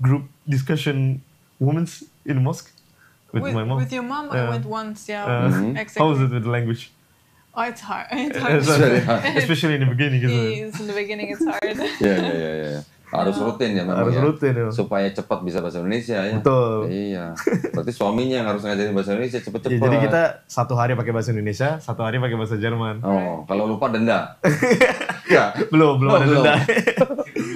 Speaker 2: group discussion women's in the mosque with my mom.
Speaker 3: With your mom, I went once. Yeah, exactly.
Speaker 2: How was it with the language?
Speaker 3: Oh, it's hard. It's hard.
Speaker 1: very hard.
Speaker 2: Especially in the beginning, isn't it?
Speaker 3: Yes, in the beginning, it's hard.
Speaker 1: Ya. Harus rutin ya memang
Speaker 2: Harus
Speaker 1: ya.
Speaker 2: rutin ya.
Speaker 1: Supaya cepat bisa bahasa Indonesia ya.
Speaker 2: Betul.
Speaker 1: Iya. Berarti suaminya yang harus ngajarin bahasa Indonesia cepet-cepet.
Speaker 2: Ya, jadi kita 1 hari pakai bahasa Indonesia, 1 hari pakai bahasa Jerman.
Speaker 1: Oh, kalau lupa denda. Enggak.
Speaker 2: Belum ada
Speaker 1: belum.
Speaker 2: denda.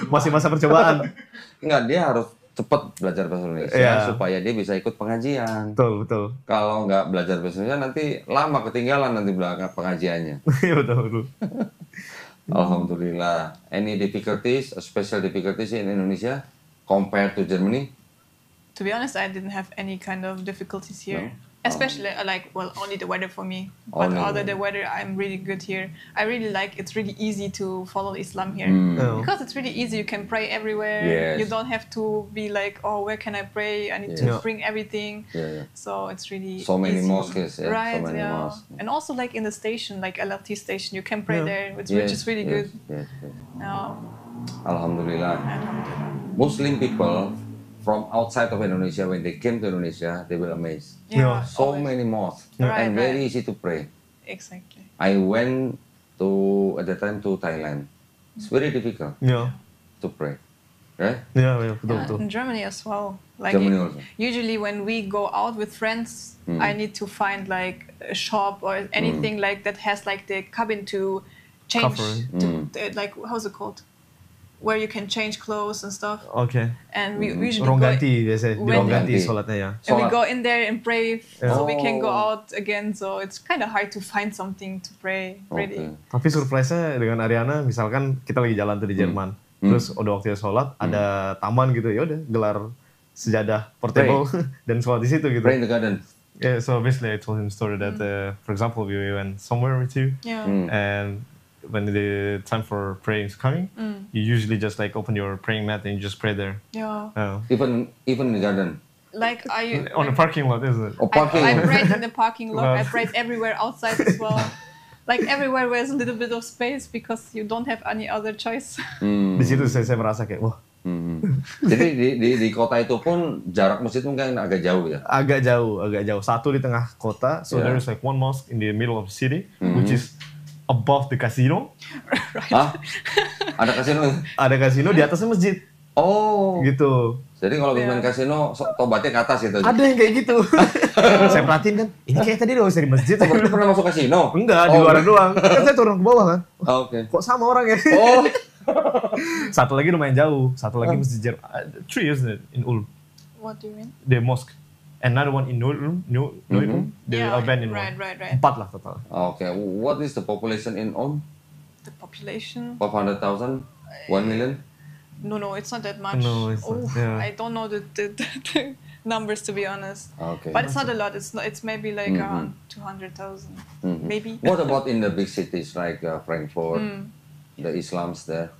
Speaker 2: Masih masa percobaan.
Speaker 1: Enggak, dia harus cepat belajar bahasa Indonesia
Speaker 2: Iya.
Speaker 1: supaya dia bisa ikut pengajian.
Speaker 2: Betul.
Speaker 1: Kalau nggak belajar bahasa Indonesia nanti lama ketinggalan nanti belakang pengajiannya.
Speaker 2: Iya betul.
Speaker 1: Alhamdulillah. Any difficulties, special difficulties in Indonesia compared to Germany?
Speaker 3: To be honest, I didn't have any kind of difficulties here.
Speaker 1: No?
Speaker 3: Especially, only the weather for me. But
Speaker 1: Only
Speaker 3: other
Speaker 1: the
Speaker 3: than weather, I'm really good here. I really like, it's really easy to follow Islam here.
Speaker 2: Oh.
Speaker 3: Because it's really easy, you can pray everywhere.
Speaker 1: Yes.
Speaker 3: You don't have to be like, oh, where can I pray? I need
Speaker 1: Yeah.
Speaker 3: to bring everything.
Speaker 1: Yeah.
Speaker 3: So it's really
Speaker 1: So many
Speaker 3: easy.
Speaker 1: mosques, yeah, so
Speaker 3: Right,
Speaker 1: many
Speaker 3: yeah.
Speaker 1: mosques.
Speaker 3: And also like in the station, like LRT station, you can pray
Speaker 2: Yeah.
Speaker 3: there, which is really good.
Speaker 1: Yes.
Speaker 3: Yeah.
Speaker 1: Alhamdulillah.
Speaker 3: Alhamdulillah.
Speaker 1: Muslim people from outside of Indonesia, when they came to Indonesia, they were amazed.
Speaker 2: Yeah.
Speaker 1: So
Speaker 3: always.
Speaker 1: many mosques
Speaker 3: Right,
Speaker 1: and very
Speaker 3: right.
Speaker 1: easy to pray.
Speaker 3: Exactly.
Speaker 1: I went at the time to Thailand. It's very difficult
Speaker 2: Iya.
Speaker 1: to pray, right?
Speaker 2: Iya, betul.
Speaker 3: In Germany as well. Like
Speaker 1: Germany also.
Speaker 3: usually when we go out with friends, I need to find like a shop or anything like that has like the cabin to change.
Speaker 2: Cover.
Speaker 3: Like how's it called? Where you can change clothes and stuff.
Speaker 2: Oke.
Speaker 3: And we usually
Speaker 2: Ruang
Speaker 3: go,
Speaker 2: ganti biasanya. Di
Speaker 3: When-
Speaker 2: ruang ganti
Speaker 1: Ganti.
Speaker 2: sholatnya ya.
Speaker 3: and we
Speaker 1: Sholat.
Speaker 3: go in there and pray, so we can go
Speaker 1: Oh.
Speaker 3: out again. So it's kind of hard to find something to pray. Really.
Speaker 1: Okay.
Speaker 2: Tapi surprise-nya dengan Ariana, misalkan kita lagi jalan tuh di Jerman, terus udah waktunya sholat, ada taman gitu, ya udah gelar sejadah portable dan sholat di situ gitu.
Speaker 1: Pray in the garden.
Speaker 2: Yeah, so basically I told him the story that, for example, we went somewhere with you,
Speaker 3: Yeah.
Speaker 2: and when the time for praying is coming, you usually just like open your praying mat and you just pray there.
Speaker 3: Yeah.
Speaker 2: Oh.
Speaker 1: Even in the garden.
Speaker 3: Like I.
Speaker 2: On the parking lot, isn't it?
Speaker 1: Or parking.
Speaker 3: I prayed in the parking lot.
Speaker 2: Wow.
Speaker 3: I prayed everywhere outside as well. Like everywhere where there's a little bit of space because you don't have any other choice.
Speaker 2: Di situ saya merasa kayak, wah,
Speaker 1: Jadi di kota itu pun jarak masjid mungkin agak jauh ya.
Speaker 2: agak jauh. Satu di tengah kota, so
Speaker 1: Yeah.
Speaker 2: there's like one mosque in the middle of the city, which is above the casino.
Speaker 1: Hah? Ada kasino?
Speaker 2: Ada kasino di atasnya masjid,
Speaker 1: Oh.
Speaker 2: gitu.
Speaker 1: Jadi kalau main kasino tobatnya ke atas gitu.
Speaker 2: Ada yang kayak gitu. Saya perhatiin kan, ini kayak tadi udah dari masjid.
Speaker 1: Oh, berarti pernah masuk kasino?
Speaker 2: Enggak, di luar doang. Kan saya turun ke bawah kan.
Speaker 1: Oh, oke.
Speaker 2: Kok sama orangnya?
Speaker 1: Oh.
Speaker 2: Satu lagi lumayan jauh. Satu lagi masjid Jerman. Three, isn't it? In Ulm.
Speaker 3: What do you mean?
Speaker 2: The mosque. Another one in Ulm. The abandoned
Speaker 3: right,
Speaker 2: one.
Speaker 3: right, right.
Speaker 2: 4 lah total.
Speaker 1: Oke. What is the population in Ulm?
Speaker 3: The population.
Speaker 1: 500,000? 1 million?
Speaker 3: No, it's not that much.
Speaker 2: No, it's not, yeah.
Speaker 3: I don't know the numbers, to be honest.
Speaker 1: Okay.
Speaker 3: But it's not a lot. It's maybe like around 200,000, maybe.
Speaker 1: What about in the big cities like Frankfurt, the Islams there,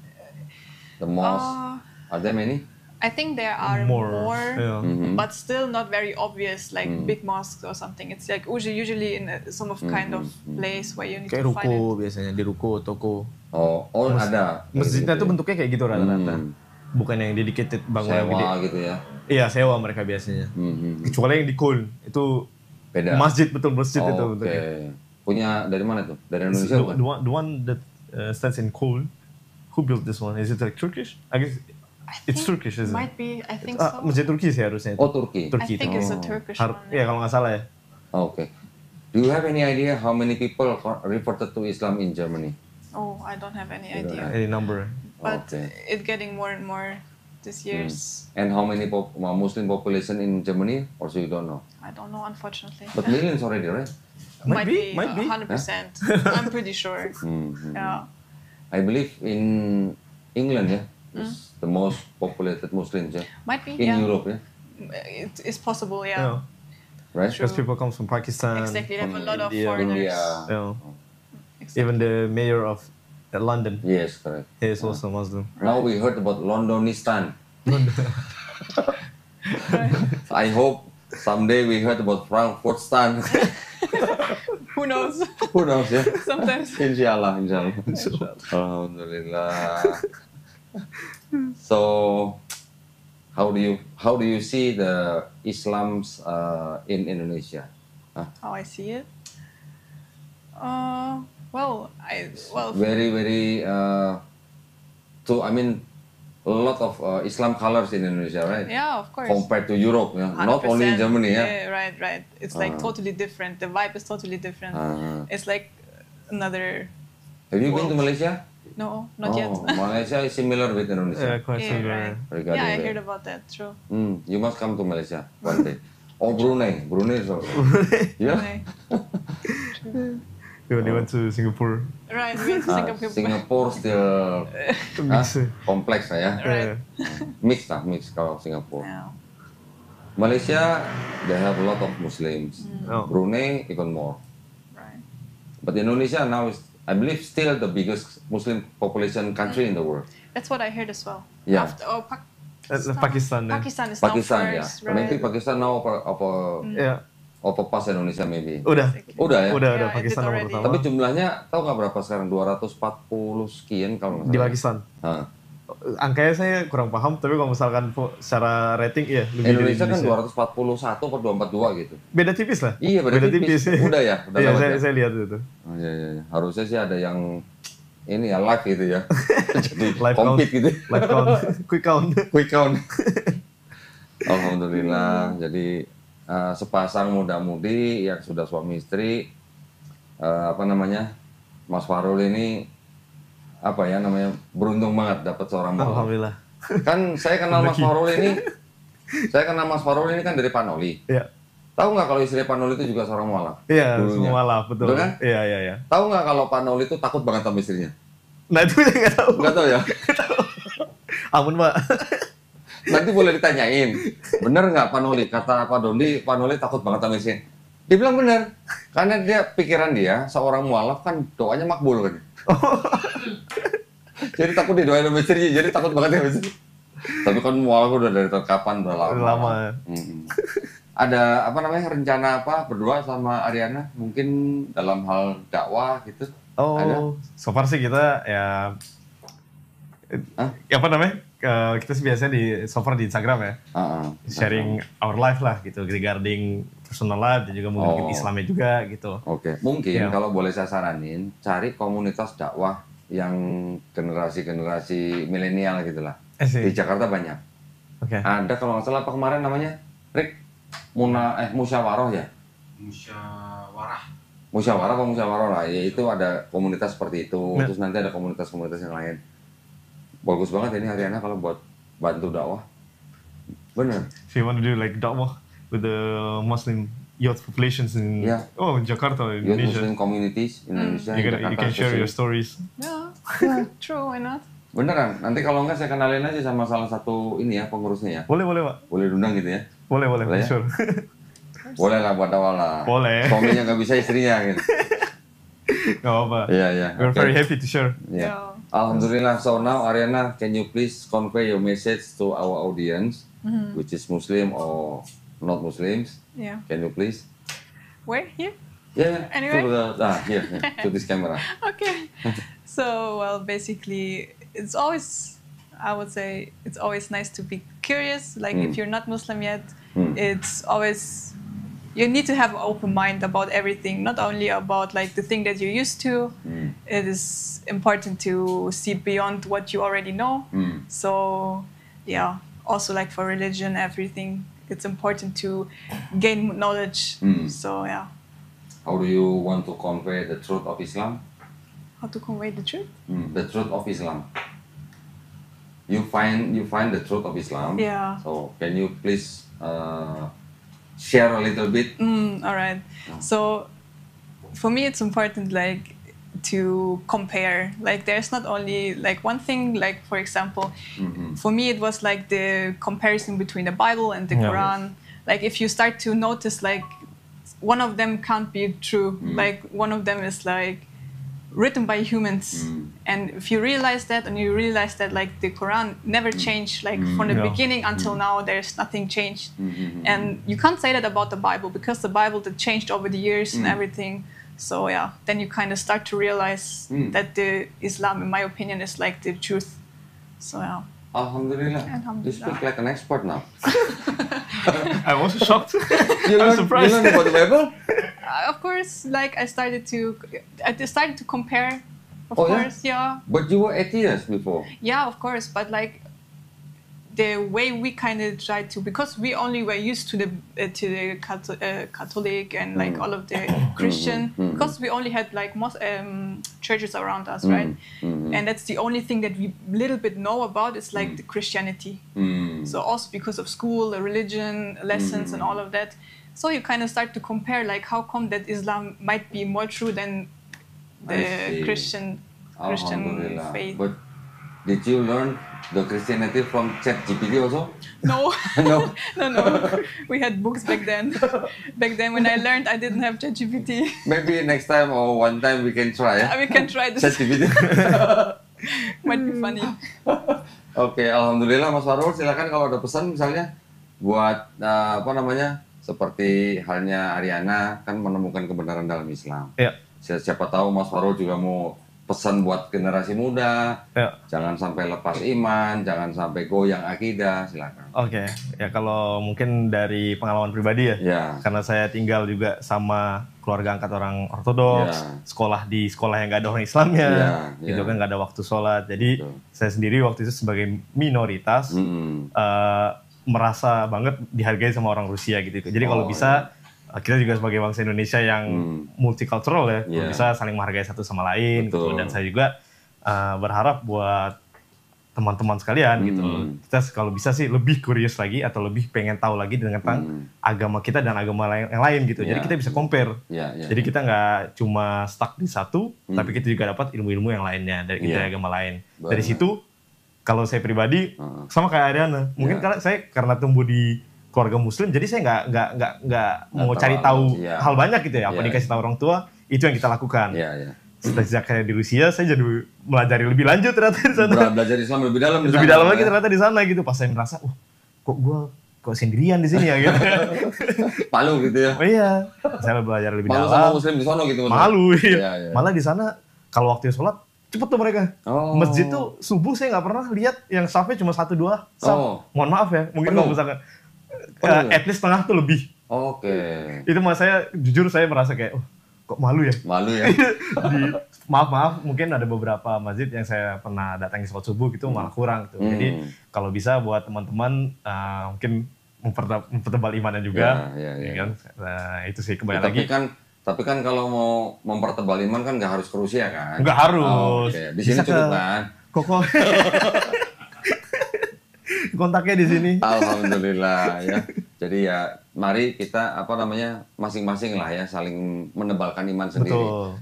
Speaker 1: the mosques? Are there many?
Speaker 3: I think there are
Speaker 2: More,
Speaker 3: more,
Speaker 2: yeah.
Speaker 3: but still not very obvious, like big mosques or something. It's like usually in some of kind of place where you need
Speaker 2: Kayak
Speaker 3: to find it.
Speaker 2: ruko biasanya, di ruko, toko.
Speaker 1: Oh, ada.
Speaker 2: Masjidnya tuh
Speaker 1: Gitu.
Speaker 2: bentuknya kayak gitu rata-rata. Bukan yang dedicated bangunan gede.
Speaker 1: Sewa gitu ya.
Speaker 2: Iya, sewa mereka biasanya. Kecuali yang di Köln, itu
Speaker 1: Beda.
Speaker 2: masjid, betul masjid itu
Speaker 1: Oke.
Speaker 2: bentuknya.
Speaker 1: Punya dari mana tuh? Dari Indonesia bukan?
Speaker 2: The one that stands in Köln, who built this one? Is it like Turkish? I guess it's
Speaker 3: think
Speaker 2: Turkish, isn't it?
Speaker 3: Might be, I think so.
Speaker 2: Masjid Turki sih harusnya.
Speaker 1: Oh, Turki.
Speaker 3: I think it's a Turkish one.
Speaker 2: Iya, kalau nggak salah ya.
Speaker 1: Oke. Do you have any idea how many people reported to Islam in Germany?
Speaker 3: Oh, I don't have any
Speaker 1: You don't
Speaker 3: idea.
Speaker 2: Any number.
Speaker 3: But
Speaker 1: Okay.
Speaker 3: it's getting more and more this years.
Speaker 1: And how many Muslim population in Germany? Also you don't know.
Speaker 3: I don't know, unfortunately.
Speaker 1: But millions already, right?
Speaker 2: Might be.
Speaker 3: 100%. I'm pretty sure. Yeah.
Speaker 1: I believe in England, yeah, is the most populated Muslims, yeah,
Speaker 3: Might be,
Speaker 1: in
Speaker 3: yeah.
Speaker 1: Europe, yeah,
Speaker 3: It's possible,
Speaker 2: Yeah.
Speaker 3: yeah.
Speaker 1: right?
Speaker 2: Because people come from Pakistan.
Speaker 3: Exactly, they have a
Speaker 2: from
Speaker 3: lot of
Speaker 2: India.
Speaker 3: foreigners.
Speaker 1: India.
Speaker 2: Yeah.
Speaker 3: Exactly.
Speaker 2: Even the mayor of London,
Speaker 1: Yes, correct.
Speaker 2: he is also Muslim.
Speaker 1: Now we heard about Londonistan. I hope someday we heard about Frankfurtstan.
Speaker 3: Who knows?
Speaker 1: Who knows, yeah?
Speaker 3: Sometimes.
Speaker 1: Inshallah, inshallah. Alhamdulillah. So, how do you see the Islams in Indonesia?
Speaker 3: How I see it? Well,
Speaker 1: Very I mean, a lot of Islam colors in Indonesia, right?
Speaker 3: yeah, of course.
Speaker 1: Compared to Europe, yeah? Not only in
Speaker 3: 100%.
Speaker 1: Germany, yeah.
Speaker 3: Yeah, right. It's like totally different. The vibe is totally different. It's like another.
Speaker 1: Have you been to
Speaker 3: World.
Speaker 1: Malaysia?
Speaker 3: No, not yet.
Speaker 1: Malaysia is similar with
Speaker 2: Yeah,
Speaker 1: Indonesia.
Speaker 2: quite
Speaker 3: Yeah,
Speaker 2: similar.
Speaker 3: right.
Speaker 1: Regarding
Speaker 3: Yeah, I
Speaker 1: that.
Speaker 3: heard about that. True.
Speaker 1: You must come to Malaysia one day. Oh, Brunei is also. Yeah.
Speaker 3: Okay.
Speaker 2: When they went to Singapore,
Speaker 3: Right, we went to Singapore.
Speaker 1: Singapore still
Speaker 2: mix.
Speaker 1: kompleks lah ya.
Speaker 3: Right.
Speaker 1: Mix kalau Singapura.
Speaker 3: Yeah.
Speaker 1: Malaysia, they have a lot of Muslims.
Speaker 2: Oh.
Speaker 1: Brunei, even more.
Speaker 3: Right.
Speaker 1: But Indonesia now is, I believe, still the biggest Muslim population country in the world.
Speaker 3: That's what I heard as well.
Speaker 1: Yeah.
Speaker 2: Pakistan.
Speaker 3: Pakistan is now
Speaker 1: Pakistan, ya.
Speaker 3: first,
Speaker 1: Maybe
Speaker 3: right?
Speaker 1: Pakistan now
Speaker 2: Yeah.
Speaker 1: pas Indonesia maybe.
Speaker 2: Udah.
Speaker 1: Udah ya.
Speaker 2: Udah
Speaker 3: Yeah, it
Speaker 2: Pakistan
Speaker 3: did
Speaker 2: nomor
Speaker 3: already.
Speaker 2: pertama.
Speaker 1: Tapi jumlahnya tahu nggak berapa sekarang? 240 sekian kalau nggak
Speaker 2: Di
Speaker 1: salah.
Speaker 2: Pakistan.
Speaker 1: Hah.
Speaker 2: Angkanya saya kurang paham, tapi kalau misalkan secara rating iya lebih dari
Speaker 1: Indonesia kan 241 atau 242 gitu.
Speaker 2: Beda tipis lah.
Speaker 1: Iya, beda tipis. Udah ya, udah
Speaker 2: Iya,
Speaker 1: lewat ya?
Speaker 2: saya lihat itu.
Speaker 1: Oh, iya. Harusnya sih ada yang ini ya live gitu ya. Jadi
Speaker 2: Live
Speaker 1: compete
Speaker 2: count.
Speaker 1: gitu.
Speaker 2: Live count, quick count.
Speaker 1: Quick count. Alhamdulillah. Jadi sepasang muda-mudi yang sudah suami istri, Mas Farul ini beruntung banget dapat seorang bapak.
Speaker 2: Alhamdulillah.
Speaker 1: Kan saya kenal Mas Farul ini kan dari Pak Noli.
Speaker 2: Iya.
Speaker 1: Tahu nggak kalau istri Pak Noli itu juga seorang mualaf?
Speaker 2: Iya,
Speaker 1: Dulunya.
Speaker 2: semua lah, betul.
Speaker 1: Betul kan?
Speaker 2: Iya.
Speaker 1: Tahu nggak kalau Pak Noli itu takut banget sama istrinya?
Speaker 2: Nah, itu saya nggak tahu.
Speaker 1: Nggak tahu ya?
Speaker 2: Ampun, Pak.
Speaker 1: Nanti boleh ditanyain. Bener nggak Pak Noli? Kata Pak Noli takut banget sama istrinya. Dia bilang bener. Karena pikiran dia, seorang mualaf kan doanya makbul kan. Jadi takut didoain sama istrinya, jadi takut banget sama istrinya. Tapi kan mualaf udah dari kapan, udah lama.
Speaker 2: Udah lama.
Speaker 1: Ada rencana apa berdua sama Ariana? Mungkin dalam hal dakwah gitu?
Speaker 2: Oh,
Speaker 1: Ada?
Speaker 2: so far sih kita ya, kita sih biasanya di Instagram ya, sharing our life lah gitu, regarding personal life dan juga mungkin Islamnya juga gitu.
Speaker 1: Oke, mungkin
Speaker 2: Ya.
Speaker 1: kalau boleh saya saranin, cari komunitas dakwah yang generasi milenial gitulah. Di Jakarta banyak.
Speaker 2: Oke.
Speaker 1: Ada kalau nggak salah apa kemarin namanya, Rick, musyawarah ya? Musyawarah lah, yaitu ada komunitas seperti itu,
Speaker 2: Nah.
Speaker 1: terus nanti ada komunitas-komunitas yang lain. Bagus banget ini Ariana kalau buat bantu dakwah. Bener.
Speaker 2: If you want to do like dakwah with the Muslim youth populations in
Speaker 1: Yeah.
Speaker 2: Jakarta,
Speaker 1: Youth
Speaker 2: Indonesia,
Speaker 1: Muslim communities Indonesia,
Speaker 2: you can share your stories.
Speaker 3: Yeah. True. Why not?
Speaker 1: Beneran? Nanti kalau enggak saya kenalin aja sama salah satu ini ya pengurusnya ya.
Speaker 2: Boleh Pak.
Speaker 1: Boleh diundang gitu ya?
Speaker 2: Boleh
Speaker 1: Boleh ya?
Speaker 2: sure.
Speaker 1: Boleh lah buat awal lah.
Speaker 2: Boleh.
Speaker 1: Suaminya nggak bisa istrinya gitu.
Speaker 2: Gak apa-apa.
Speaker 1: Iya.
Speaker 2: We're very happy to share.
Speaker 1: Yeah.
Speaker 3: Yeah.
Speaker 1: Alhamdulillah. So now Ariana, can you please convey your message to our audience, which is Muslim or not Muslims?
Speaker 3: Yeah.
Speaker 1: Can you please?
Speaker 3: Where? Here?
Speaker 1: Yeah.
Speaker 3: Anyway.
Speaker 1: Here, to this camera.
Speaker 3: Okay. So, well, basically, it's always, I would say, it's always nice to be curious. Like, if you're not Muslim yet, it's always, you need to have an open mind about everything, not only about, like, the thing that you're used to. It is important to see beyond what you already know. So, yeah, also, like, for religion, everything, it's important to gain knowledge. So, yeah.
Speaker 1: How do you want to convey the truth of Islam?
Speaker 3: How to convey the truth?
Speaker 1: The truth of Islam. You find the truth of Islam.
Speaker 3: Yeah.
Speaker 1: So can you please share a little bit?
Speaker 3: All right. So for me, it's important like to compare. Like there's not only like one thing. Like for example, for me it was like the comparison between the Bible and the Quran. Like if you start to notice like one of them can't be true. Like one of them is like written by humans, and if you realize that, and you realize that like the Quran never changed, like from the beginning until now, there's nothing changed, and you can't say that about the Bible because the Bible that changed over the years and everything. So yeah, then you kind of start to realize that the Islam, in my opinion, is like the truth. So yeah.
Speaker 1: Alhamdulillah. You speak like an expert now.
Speaker 2: I was shocked.
Speaker 1: You
Speaker 2: I'm surprised.
Speaker 1: learn about the Bible?
Speaker 3: Of course, like I started to compare. Of
Speaker 1: Oh, yeah?
Speaker 3: course, yeah.
Speaker 1: But you were atheist before.
Speaker 3: Yeah, of course, but like the way we kind of tried to, because we only were used to the Catholic and like all of the Christian, because we only had like most churches around us, right? And that's the only thing that we little bit know about is like the Christianity. So also because of school, the religion lessons, and all of that. So you kind of start to compare, like how come that Islam might be more true than the Christian faith.
Speaker 1: But did you learn the Christianity from ChatGPT also?
Speaker 3: No.
Speaker 1: No.
Speaker 3: No. We had books back then. Back then when I learned, I didn't have ChatGPT.
Speaker 1: Maybe next time or one time we can try.
Speaker 3: We can try this.
Speaker 1: ChatGPT.
Speaker 3: Might be funny.
Speaker 1: Oke, alhamdulillah Mas Farul, silakan kalau ada pesan misalnya buat seperti halnya Ariana kan menemukan kebenaran dalam Islam.
Speaker 2: Iya.
Speaker 1: Siapa tahu Mas Farul juga mau pesan buat generasi muda.
Speaker 2: Iya.
Speaker 1: Jangan sampai lepas iman, jangan sampai goyang akidah, silakan.
Speaker 2: Oke, ya kalau mungkin dari pengalaman pribadi ya.
Speaker 1: Ya.
Speaker 2: Karena saya tinggal juga sama keluarga angkat orang Ortodoks, sekolah di sekolah yang nggak ada orang Islamnya, gitu kan nggak ada waktu sholat. Jadi saya sendiri waktu itu sebagai minoritas merasa banget dihargai sama orang Rusia gitu. Jadi kalau bisa kita juga sebagai bangsa Indonesia yang multicultural ya, kalau bisa saling menghargai satu sama lain gitu. Dan saya juga berharap buat teman-teman sekalian gitu. Kita kalau bisa sih lebih curious lagi atau lebih pengen tahu lagi tentang agama kita dan agama yang lain gitu. Jadi kita bisa compare. Jadi kita nggak cuma stuck di satu, tapi kita juga dapat ilmu-ilmu yang lainnya dari agama lain. Dari situ kalau saya pribadi sama kayak Ariana, mungkin karena tumbuh di keluarga Muslim, jadi saya nggak mau cari tahu hal banyak gitu ya. Apa dikasih tahu orang tua, itu yang kita lakukan. Sejak saya di Rusia, saya jadi melajari lebih lanjut ternyata di sana.
Speaker 1: Belajar Islam lebih dalam.
Speaker 2: Lebih dalam lagi ternyata di sana gitu. Pas saya merasa, kok sendirian di sini ya gitu.
Speaker 1: Malu gitu ya.
Speaker 2: Oh iya, saya belajar lebih dalam.
Speaker 1: Malu sama Muslim di sana gitu.
Speaker 2: Malu. Iya. Malah di sana kalau waktu sholat cepet tuh mereka. Masjid tuh subuh saya nggak pernah lihat yang safnya cuma 1-2 saf. Mohon maaf ya, mungkin kalau misalkan at least setengah tuh lebih.
Speaker 1: Oke.
Speaker 2: Itu mas saya jujur saya merasa kayak kok malu ya.
Speaker 1: Malu ya.
Speaker 2: Maaf mungkin ada beberapa masjid yang saya pernah datangi sholat subuh gitu malah kurang gitu. Jadi kalau bisa buat teman-teman mungkin mempertebal imannya juga. Ya kan? Itu sih kembali lagi.
Speaker 1: Tapi kan kalau mau mempertebal iman kan nggak harus ke Rusia kan?
Speaker 2: Nggak harus.
Speaker 1: Di sini cukup kan?
Speaker 2: Koko. Kontaknya di sini.
Speaker 1: Alhamdulillah ya. Jadi ya mari kita masing-masing lah ya saling menebalkan iman sendiri.
Speaker 2: Betul.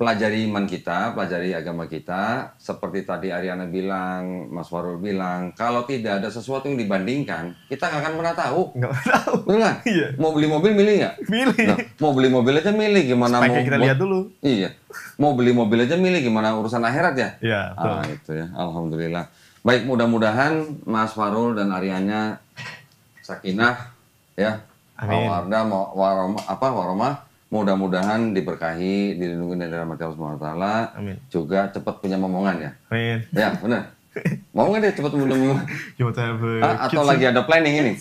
Speaker 1: pelajari iman kita, pelajari agama kita. Seperti tadi Ariana bilang, Mas Farul bilang, kalau tidak ada sesuatu yang dibandingkan, kita nggak akan pernah tahu.
Speaker 2: Nggak tahu.
Speaker 1: Betul kan?
Speaker 2: Iya.
Speaker 1: Mau beli mobil milih nggak?
Speaker 2: Milih.
Speaker 1: Nah, mau beli mobil aja milih gimana
Speaker 2: Speknya kita lihat dulu.
Speaker 1: Iya. Mau beli mobil aja milih gimana urusan akhirat ya?
Speaker 2: Iya, betul.
Speaker 1: Itu ya. Alhamdulillah. Baik, mudah-mudahan Mas Farul dan Arianya sakinah ya.
Speaker 2: Amin.
Speaker 1: Mawaddah, warahmah. Mudah-mudahan diberkahi, dilindungi dari rahmat Allah Subhanahu wa taala.
Speaker 2: Amin.
Speaker 1: Juga cepat punya momongan ya.
Speaker 2: Amin.
Speaker 1: Ya, benar. Mau nggak deh cepat punya momongan?
Speaker 2: You want to have
Speaker 1: Atau lagi ada planning ini?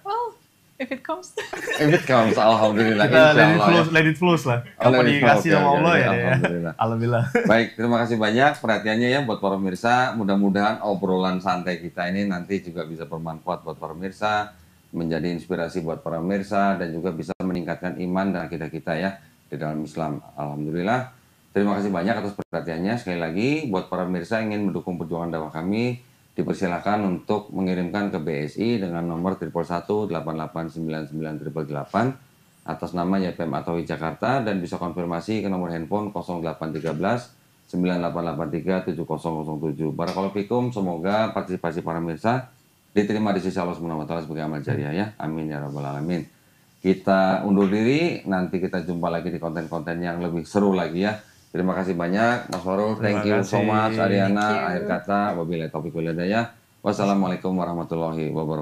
Speaker 3: Well, if it comes.
Speaker 1: If it comes, alhamdulillah.
Speaker 2: Kita
Speaker 1: Insyaallah, ya.
Speaker 2: let it flow lah.
Speaker 1: Oh,
Speaker 2: Apa
Speaker 1: let it flow,
Speaker 2: dikasih
Speaker 1: oke,
Speaker 2: sama
Speaker 1: oke,
Speaker 2: Allah
Speaker 1: oke,
Speaker 2: ya.
Speaker 1: alhamdulillah.
Speaker 2: Alhamdulillah.
Speaker 1: Baik, terima kasih banyak perhatiannya ya buat para pemirsa. Mudah-mudahan obrolan santai kita ini nanti juga bisa bermanfaat buat para pemirsa, menjadi inspirasi buat para pemirsa, dan juga bisa meningkatkan iman dan akidah kita ya di dalam Islam. Alhamdulillah. Terima kasih banyak atas perhatiannya. Sekali lagi, buat para pemirsa yang ingin mendukung perjuangan dakwah kami, dipersilakan untuk mengirimkan ke BSI dengan nomor 111889988 atas nama YPM Atawi Jakarta, dan bisa konfirmasi ke nomor handphone 0813 9883 7007. Barakallahu fikum, semoga partisipasi para pemirsa diterima di sisi Allah Subhanahu wa taala sebagai amal jariah ya. Amin ya rabbal alamin. Kita undur diri, nanti kita jumpa lagi di konten-konten yang lebih seru lagi ya. Terima kasih banyak Mas Farul, thank you so much. Ariana, akhir kata wabillahi taufiq wal hidayah. Wassalamualaikum warahmatullahi wabarakatuh.